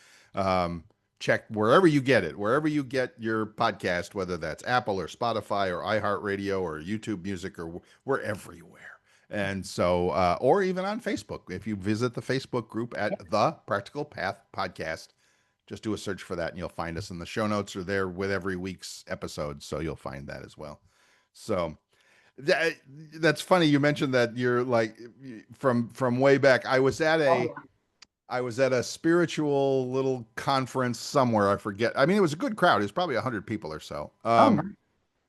check wherever you get it, wherever you get your podcast, whether that's Apple or Spotify or iHeartRadio or YouTube Music, or we're everywhere. And so, or even on Facebook, if you visit the Facebook group at the Practical Path Podcast, just do a search for that and you'll find us. In the show notes are there with every week's episode, so you'll find that as well. So that's funny you mentioned that you're like from way back. Oh, yeah. I was at a spiritual little conference somewhere. I forget. I mean, it was a good crowd. It was probably 100 people or so. Oh, no.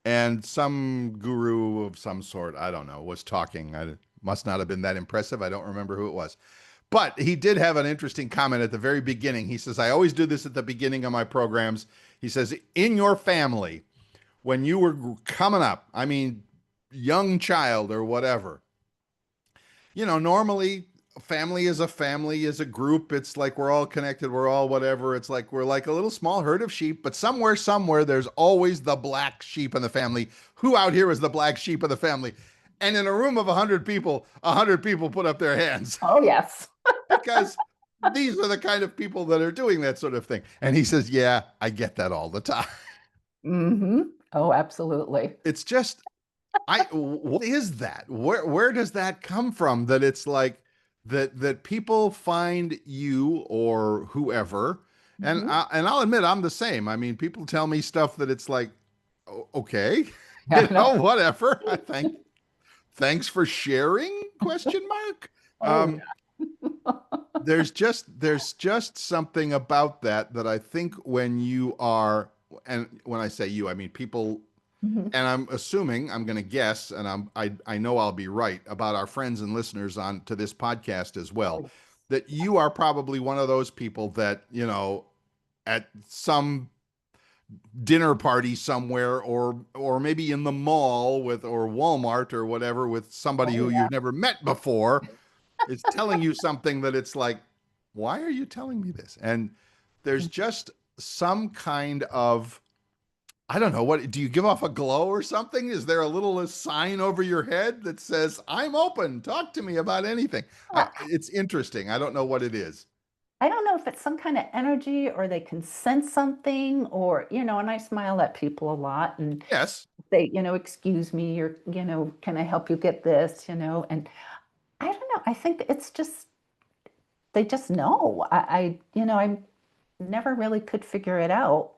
And some guru of some sort, I don't know, was talking. I must not have been that impressive. I don't remember who it was. But he did have an interesting comment at the very beginning. He says, I always do this at the beginning of my programs. He says, in your family, when you were coming up, I mean, young child or whatever, normally family is a family, is a group. It's like we're all connected, we're all whatever. It's like we're like a little small herd of sheep, but somewhere there's always the black sheep in the family. Who out here is the black sheep of the family? And in a room of 100 people put up their hands Oh, yes. because these are the kind of people that are doing that sort of thing. And he says, "Yeah, I get that all the time." Hmm. Oh, absolutely. It's just what is that? Where does that come from? That it's like that people find you or whoever, and Mhm. I'll admit I'm the same. I mean, people tell me stuff that it's like, okay, Yeah, I know. whatever. I thanks for sharing? Question mark. Oh, Um, yeah. there's just something about that I think when you are, and when I say you, I mean people, Mhm. and I'm assuming, I'm going to guess, and I know I'll be right about our friends and listeners on to this podcast as Oh, well, yes. that you are probably one of those people that, at some dinner party somewhere, or maybe in the mall with, or Walmart or whatever, with somebody Oh, who yeah. you've never met before, is telling you something that it's like, why are you telling me this? And there's just some kind of, I don't know, what do you give off, a glow or something? Is there a little sign over your head that says, "I'm open, talk to me about anything"? It's interesting. I don't know what it is. I don't know if it's some kind of energy or they can sense something or, and I smile at people a lot and Yes. say, excuse me, or, can I help you get this, and I don't know. I think it's just, they just know. I never really could figure it out.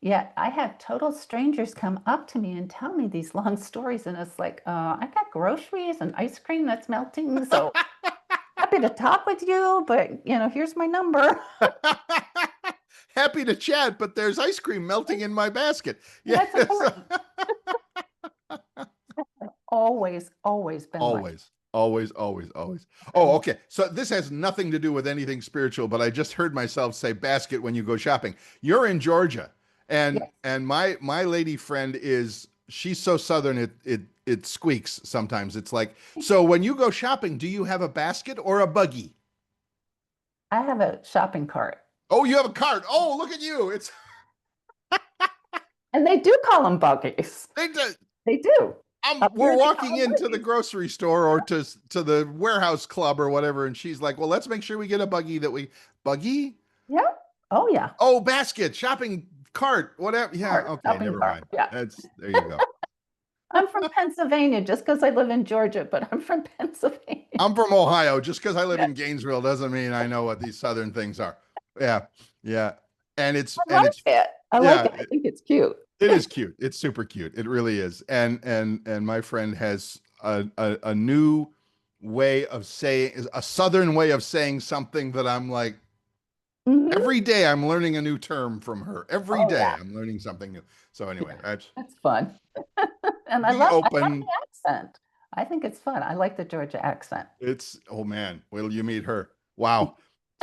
Yet I had total strangers come up to me and tell me these long stories. And it's like, I got groceries and ice cream that's melting. So happy to talk with you, but here's my number. Happy to chat, but there's ice cream melting in my basket. That's Yes. important. Always, always been like, Always, always, always, always. Oh, okay. So this has nothing to do with anything spiritual, but I just heard myself say basket when you go shopping. You're in Georgia, and yes. my lady friend is, she's so southern it squeaks sometimes. It's like, so when you go shopping, do you have a basket or a buggy? I have a shopping cart, Oh, you have a cart. Oh, look at you. It's and they do call them buggies. they do. They do. Up We're here, they call walking them into the buggies. grocery store or to the warehouse club or whatever, and she's like, "Well, let's make sure we get a buggy that we buggy." Yep. Oh, yeah. Oh, basket, shopping cart, whatever. Yeah, Cart, okay, shopping never cart. mind. Yeah. That's There you go. I'm from Pennsylvania just because I live in Georgia, but I'm from Pennsylvania. I'm from Ohio. Just because I live Yeah. in Gainesville doesn't mean I know what these southern things are. Yeah, yeah, I like it. I like yeah, it. I think it's cute. it is cute. It's super cute. It really is. And my friend has a new way of saying, a southern way of saying something that I'm like, Hmm. every day I'm learning a new term from her. Every Oh, day yeah. I'm learning something new. So anyway, Yeah. that's That's fun. And be I love open. the accent. I think it's fun. I like the Georgia accent. It's, oh man, will you meet her? Wow.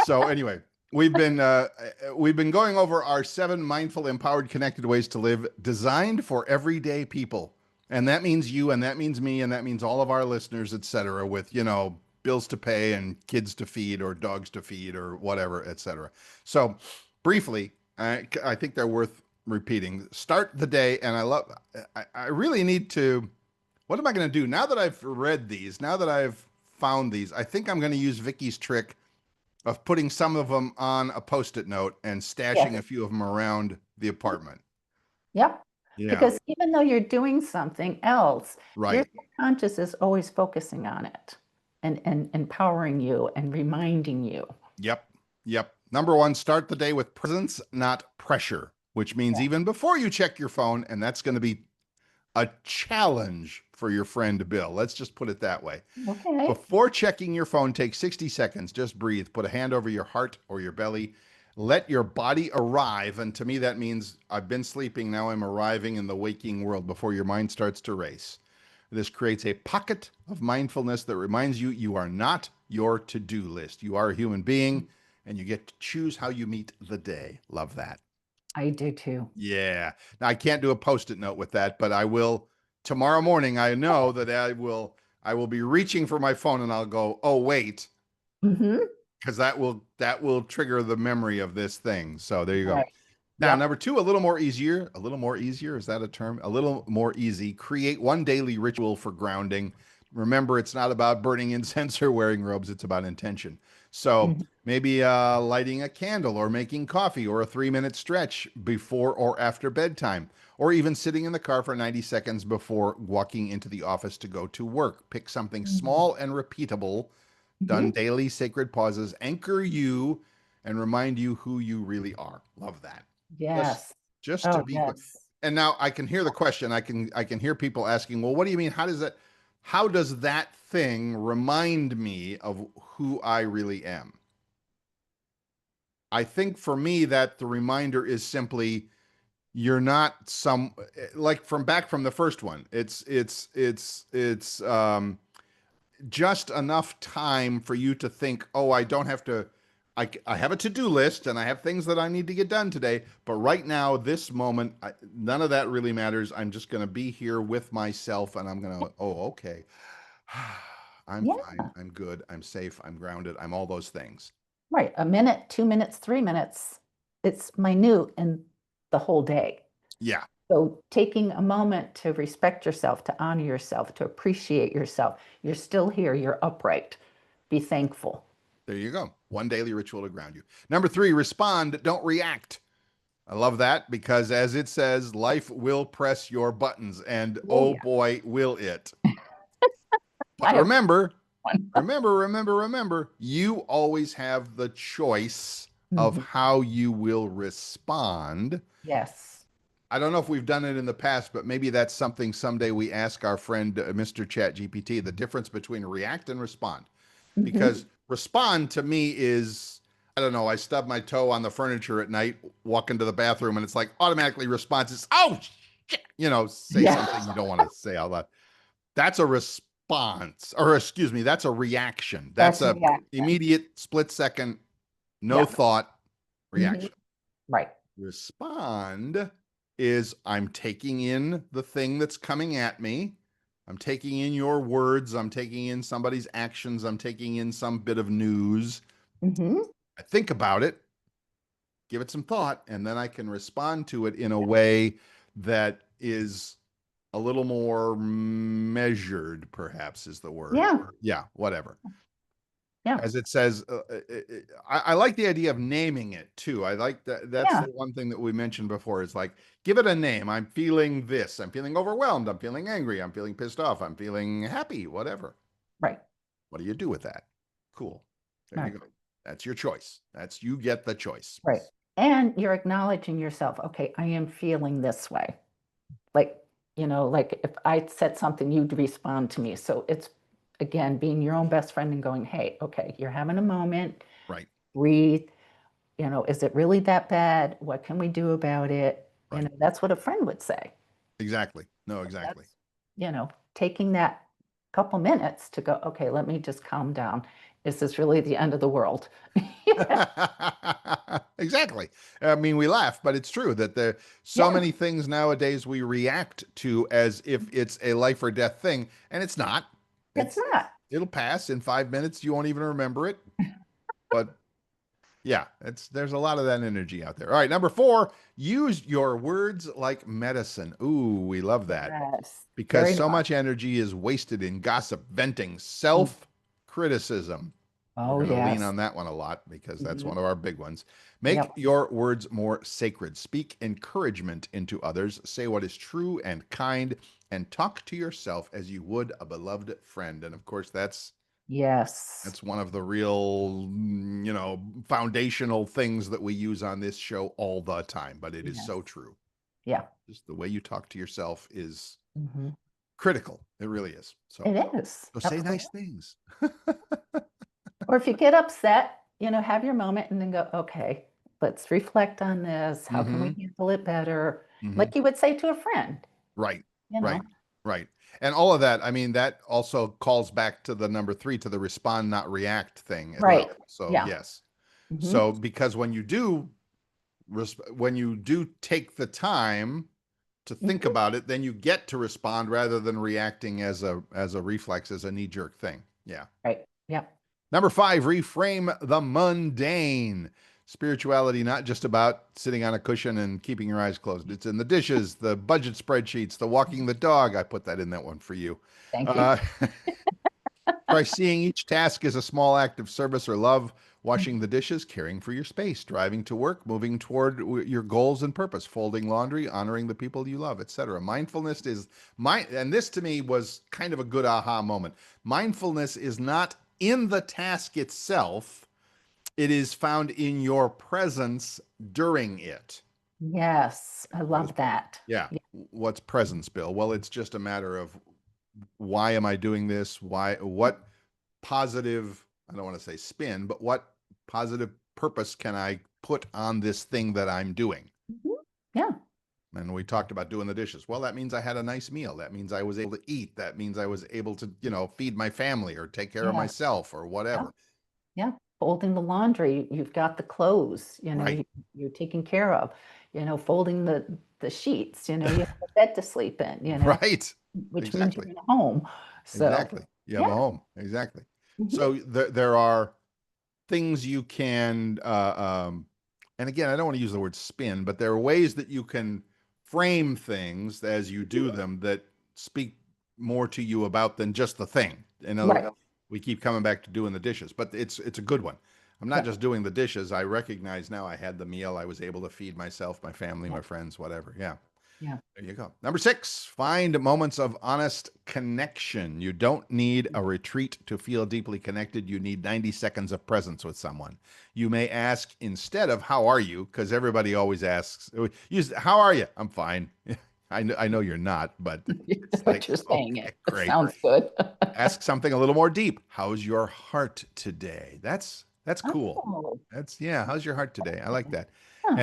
So anyway, we've been going over our 7 mindful, empowered, connected ways to live, designed for everyday people. And that means you, and that means me, and that means all of our listeners, etc., with, bills to pay and kids to feed or dogs to feed or whatever, etc. So briefly, I think they're worth repeating. Start the day, and I really need to, what am I going to do now that I've read these? Now that I've found these, I think I'm going to use Vicky's trick of putting some of them on a post-it note and stashing Yes. a few of them around the apartment. Yep. Yeah, Because even though you're doing something else, your right. subconscious is always focusing on it and empowering you and reminding you. Yep. Yep. Number one, start the day with presence, not pressure, which means Yeah. even before you check your phone, and that's going to be a challenge for your friend Bill. Let's just put it that way. Okay. Before checking your phone, take 60 seconds. Just breathe. Put a hand over your heart or your belly. Let your body arrive. And to me, that means I've been sleeping. Now I'm arriving in the waking world before your mind starts to race. This creates a pocket of mindfulness that reminds you you are not your to do list. You are a human being and you get to choose how you meet the day. Love that. I do too. Yeah. Now I can't do a post-it note with that, but I will tomorrow morning. I know that I will be reaching for my phone and I'll go, "Oh, wait. Hmm. because that will trigger the memory of this thing. So there you go. Right. Now, Yep. number two, a little more easier. A little more easier. Is that a term? A little more easy. Create one daily ritual for grounding. Remember, it's not about burning incense or wearing robes. It's about intention. So Mhm. maybe lighting a candle or making coffee or a 3 minute stretch before or after bedtime, or even sitting in the car for 90 seconds before walking into the office to go to work. Pick something small and repeatable, done Mhm. daily, sacred pauses, anchor you and remind you who you really are. Love that. Just Yes. just to Oh, be. yes. And now I can hear the question. I can hear people asking, well, what do you mean? How does that thing remind me of who I really am? I think for me that the reminder is simply you're not some, like from back from the first one. It's just enough time for you to think, oh, I don't have to, I have a to-do list and I have things that I need to get done today. But right now, this moment, none of that really matters. I'm just going to be here with myself and I'm going to, oh, okay. I'm Yeah. fine. I'm good. I'm safe. I'm grounded. I'm all those things. Right. A minute, 2 minutes, 3 minutes. It's minute in the whole day. Yeah, So taking a moment to respect yourself, to honor yourself, to appreciate yourself. You're still here. You're upright. Be thankful. there you go. One daily ritual to ground you. Number three, respond, don't react. I love that because as it says, life will press your buttons and Oh, oh yeah. boy, will it. I But have remember, one. remember, you always have the choice of Mhm. how you will respond. Yes. I don't know if we've done it in the past, but maybe that's something someday we ask our friend Mr. Chat GPT, the difference between react and respond. Hmm. Because respond to me is, I don't know, I stub my toe on the furniture at night, walk into the bathroom, and it's like automatically response is, oh, shit, say something Yeah. you don't want to say out loud. That's a response, or excuse me, that's a reaction. That's That's a reaction. immediate split second, no Yeah. thought Hmm. reaction. Right. Respond is I'm taking in the thing that's coming at me. I'm taking in your words. I'm taking in somebody's actions. I'm taking in some bit of news. Hmm. I think about it, give it some thought, and then I can respond to it in a way that is a little more measured, perhaps is the word. Yeah. Or, yeah, whatever. Yeah. As it says, I like the idea of naming it too. I like that. That's the Yeah. one thing that we mentioned before. Is like, give it a name. I'm feeling this. I'm feeling overwhelmed. I'm feeling angry. I'm feeling pissed off. I'm feeling happy. Whatever. Right. What do you do with that? Cool. There you Right. go. That's your choice. That's you get the choice. Right. And you're acknowledging yourself. Okay, I am feeling this way. Like, like if I said something, you'd respond to me. So it's again being your own best friend and going, hey, okay, you're having a moment, Right. breathe. Is it really that bad? What can we do about it? Right. That's what a friend would say. Exactly. No, exactly. That's, taking that couple minutes to go, okay, let me just calm down. Is this really the end of the world? Exactly. I mean, we laugh, but it's true that there so Yeah, many things nowadays we react to as if it's a life or death thing, and it's not. it's It's not. it'll pass in 5 minutes. You won't even remember it. But yeah, there's a lot of that energy out there. All right, number four, use your words like medicine. Ooh, we love that Yes, because very so much. much energy is wasted in gossip, venting, Mm. self criticism. We're Oh, going to lean yes. on that one a lot because that's Mhm. one of our big ones. Make Yep. your words more sacred. Speak encouragement into others. Say what is true and kind, and talk to yourself as you would a beloved friend. And of course, Yes. that's one of the real, foundational things that we use on this show all the time. But it is Yes. so true. Yeah. Just the way you talk to yourself is Hmm. critical. It really is. It is. So say Absolutely. nice things. Or if you get upset, have your moment and then go, okay, let's reflect on this. How can we Mm-hmm. handle it better? Mm-hmm. Like you would say to a friend, Right, you right, know? right. And all of that, I mean, that also calls back to the number three, to the respond, not react thing as Right. well. So, Yeah. yes. Hmm. So, because when you do take the time to think Hmm. about it, then you get to respond rather than reacting as a reflex, as a knee jerk thing. Yeah. Right. Yeah. Number 5, reframe the mundane. Spirituality, not just about sitting on a cushion and keeping your eyes closed. It's in the dishes, the budget spreadsheets, the walking the dog. I put that in that one for you. Thank you. Uh, Try seeing each task as a small act of service or love. Washing the dishes, caring for your space, driving to work, moving toward your goals and purpose, folding laundry, honoring the people you love, etc. Mindfulness is and this to me was kind of a good aha moment. Mindfulness is not in the task itself. It is found in your presence during it. Yes, I love that. Yeah. What's presence, Bill? Well, it's just a matter of why am I doing this? What positive, I don't want to say spin, but what positive purpose can I put on this thing that I'm doing? Mhm. Yeah. And we talked about doing the dishes. Well, that means I had a nice meal. That means I was able to eat. That means I was able to, feed my family or take care of Yeah. myself or Yeah. whatever. Yeah. Folding the laundry, you've got the clothes, Right. you're taking care of, folding the sheets, you have a bed to sleep in, Right. which means you're Exactly. in a home. So, Exactly. You have a yeah. home. Exactly. Mhm. So there are things you can, and again, I don't want to use the word spin, but there are ways that you can frame things as you do them that speak more to you about than just the thing. In other Right. words, we keep coming back to doing the dishes, but it's a good one. I'm not Yeah. just doing the dishes. I recognize now I had the meal. I was able to feed myself, my family, Yeah. my friends, whatever. Yeah. Yeah. There you go. Number 6, find moments of honest connection. You don't need a retreat to feel deeply connected. You need 90 seconds of presence with someone. You may ask instead of, how are you? Because everybody always asks, how are you? I'm fine. I know you're not, but it's What like, you're saying, okay, it great. sounds good. Ask something a little more deep. How's your heart today? That's cool. Oh, Yeah, how's your heart today? I like that. huh.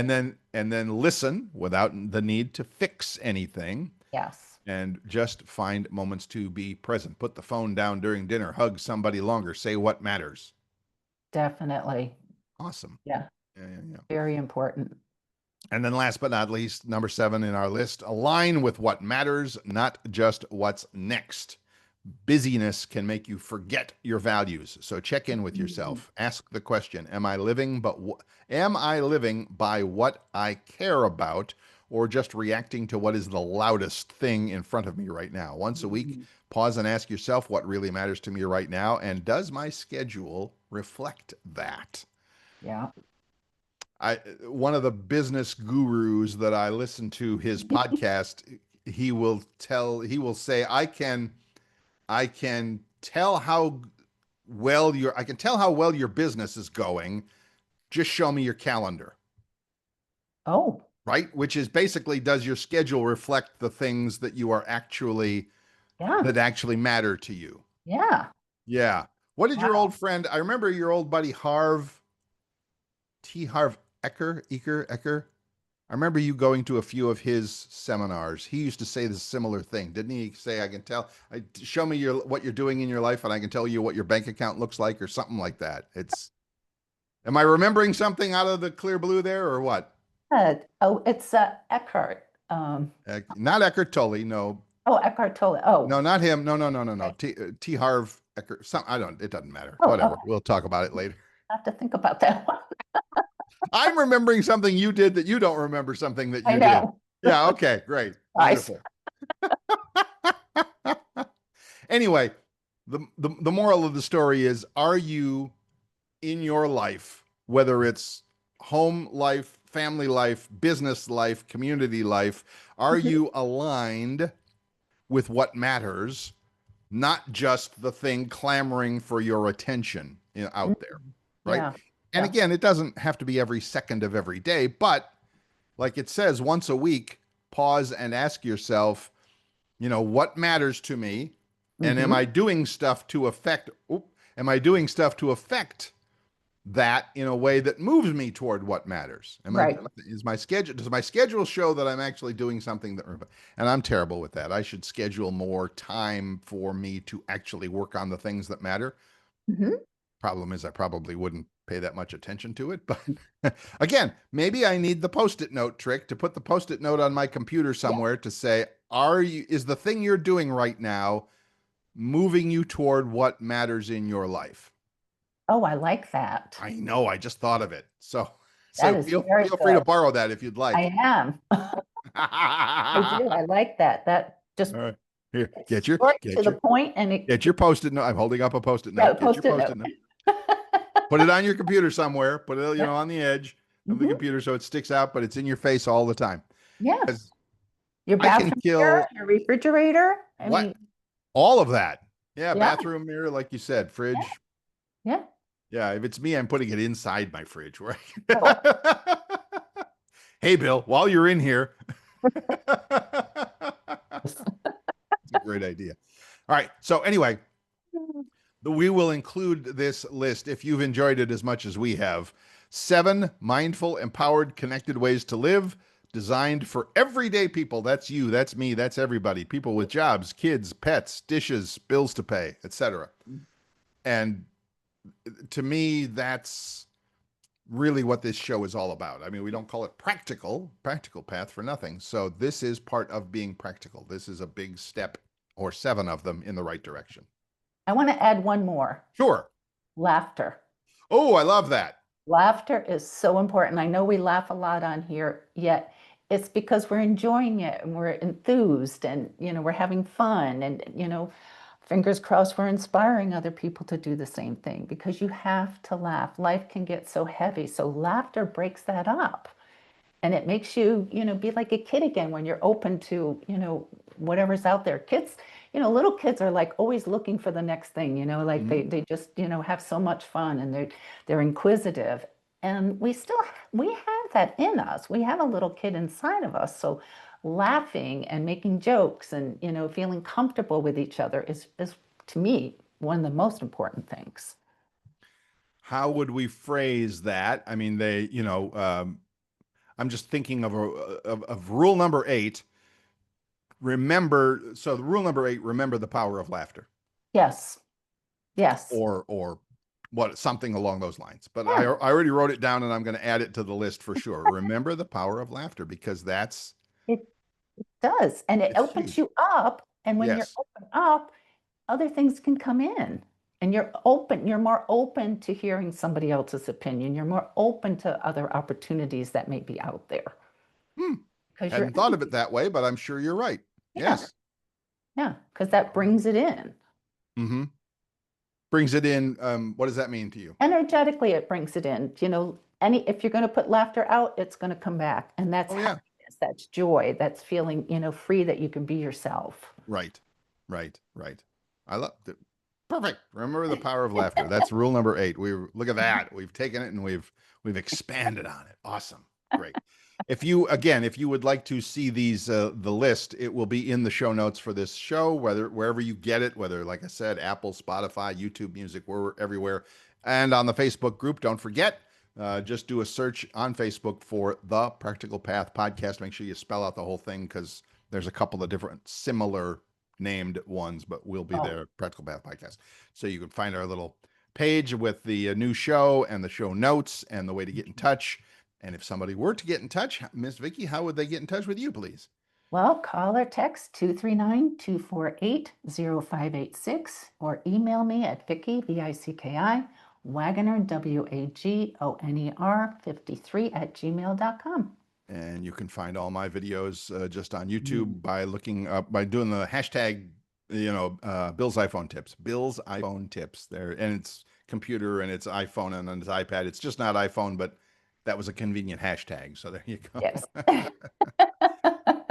And then listen without the need to fix anything, Yes, and just find moments to be present. Put the phone down during dinner, hug somebody longer, say what matters. definitely. Awesome. Yeah, Yeah, yeah, yeah. very important. And then last but not least, number 7 in our list, align with what matters, not just what's next. Busyness can make you forget your values. So check in with Mhm. yourself. Ask the question, am I living by what I care about, or just reacting to what is the loudest thing in front of me right now? Once a week, Mhm. pause and ask yourself what really matters to me right now, and does my schedule reflect that? Yeah. One of the business gurus that I listen to his podcast, he will say, I can tell how I can tell how well your business is going. Just show me your calendar, Oh, right? Which is basically, does your schedule reflect the things that yeah. that actually matter to you? Yeah. Yeah. What did your Wow. old friend, I remember your old buddy Harv Ecker. I remember you going to a few of his seminars. He used to say the similar thing, didn't he? Say, I can tell, show me what you're doing in your life, and I can tell you what your bank account looks like, or something like that. Am I remembering something out of the clear blue there, or what? Oh, it's Eckhart. Not Eckhart Tolle, no, Oh, Eckhart Tolle. Oh, no, not him. No, no, no, no, no. okay. T. Harv Eckert. I don't. It doesn't matter. Oh, Whatever. okay. We'll talk about it later. I have to think about that one. I'm remembering something you did that you don't remember something that I you did. know. Yeah. Okay. Great. Nice. Wonderful. Anyway, the moral of the story is: are you in your life, whether it's home life, family life, business life, community life, are Mhm. you aligned with what matters, not just the thing clamoring for your attention, out there, Mhm. right? Yeah. And Yeah. again, it doesn't have to be every second of every day, but like it says, once a week, pause and ask yourself, what matters to me? And Hmm. am I doing stuff to affect that in a way that moves me toward what matters? Right. Does my schedule show that I'm actually doing something and I'm terrible with that. I should schedule more time for me to actually work on the things that matter. Hmm. Problem is, I probably wouldn't pay that much attention to it. But again, maybe I need the post-it note trick to put the post-it note on my computer Yeah. somewhere to say, is the thing you're doing right now moving you toward what matters in your life? Oh, I like that. I know, I just thought of it. So That so is very feel free to good. borrow that if you'd like. I am. I do. I like that. That just All right. Here, it's short to the point, and get your post-it note. I'm holding up a post-it yeah, note. Get your post-it note. post-it note. Put it on your computer somewhere. Put it, Yep. on the edge of the Hmm. computer so it sticks out, but it's in your face all the time. Yeah. Because Your I can bathroom mirror, kill your refrigerator. I what mean, all of that. Yeah, yeah, bathroom mirror, like you said, yeah, fridge. yeah. Yeah, if it's me, I'm putting it inside my fridge. Right. Oh, Hey, Bill, while you're in here, it's a great idea. All right. So anyway, we will include this list if you've enjoyed it as much as we have. 7 mindful, empowered, connected ways to live, designed for everyday people. That's you, that's me, that's everybody. People with jobs, kids, pets, dishes, bills to pay, etc. And to me, that's really what this show is all about. I mean, we don't call it practical path for nothing. So this is part of being practical. This is a big step, or 7 of them, in the right direction. I want to add one more. Sure. Laughter. Oh, I love that. Laughter is so important. I know we laugh a lot on here, yet it's because we're enjoying it and we're enthused and, we're having fun and, fingers crossed we're inspiring other people to do the same thing because you have to laugh. Life can get so heavy. So laughter breaks that up. And it makes you, be like a kid again when you're open to, whatever's out there. Kids, little kids are like always looking for the next thing, like Mhm. they just, have so much fun and they're inquisitive. And we have that in us. We have a little kid inside of us. So laughing and making jokes and, feeling comfortable with each other is to me one of the most important things. How would we phrase that? I mean, I'm just thinking of rule number 8. Remember, so the rule number 8, remember the power of laughter, Yes. Yes. or what, something along those lines. But I Yeah. already wrote it down and I'm going to add it to the list for sure. Remember the power of laughter, because It does. And it it's opens huge. you up. And when you're Yes. open up, other things can come in. And you're more open to hearing somebody else's opinion. You're more open to other opportunities that may be out there Hmm. because you're Hadn't thought of it that way, but I'm sure you're right. yeah, Yes. yeah, because that brings it in. Mm-hmm. Brings it in. What does that mean to you? Energetically, it brings it in. If you're going to put laughter out, it's going to come back. And that's Oh, yeah. happiness, that's joy, that's feeling, free that you can be yourself. Right. Right. Right. I love it. Perfect. Remember the power of laughter. That's rule number 8. We look at that. We've taken it and we've expanded on it. Awesome. Great. If you would like to see the list, it will be in the show notes for this show, wherever you get it, whether, like I said, Apple, Spotify, YouTube Music, we're everywhere. And on the Facebook group, don't forget, just do a search on Facebook for the Practical Path Podcast. Make sure you spell out the whole thing, because there's a couple of different similar named ones, but we'll be Oh, there, Practical Path Podcast. So you can find our little page with the new show and the show notes and the way to get in touch. And if somebody were to get in touch, Miss Vicki, how would they get in touch with you, please? well, call or text 239-248-0586 or email me at Vicki, VICKI, Wagoner, WAGONER 53 at gmail.com. And you can find all my videos just on YouTube by doing the hashtag, Bill's iPhone tips, Bill's iPhone tips there. And it's computer and it's iPhone and then it's iPad. It's just not iPhone, but that was a convenient hashtag. So there you go. Yes. All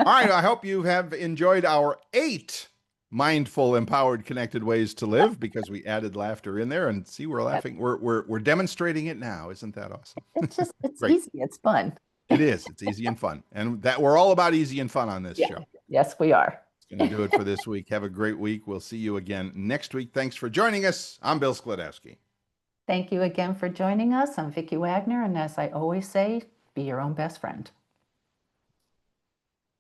right. I hope you have enjoyed our 8 mindful, empowered, connected ways to live, because we added laughter in there. And see, we're laughing. We're demonstrating it now. Isn't that awesome? It's Great. easy. It's fun. It is. It's easy and fun. And that we're all about easy and fun on this Yeah. show. Yes, we are. It's going to do it for this week. Have a great week. We'll see you again next week. Thanks for joining us. I'm Bill Sklodowski. Thank you again for joining us. I'm Vicki Wagner, and as I always say, be your own best friend.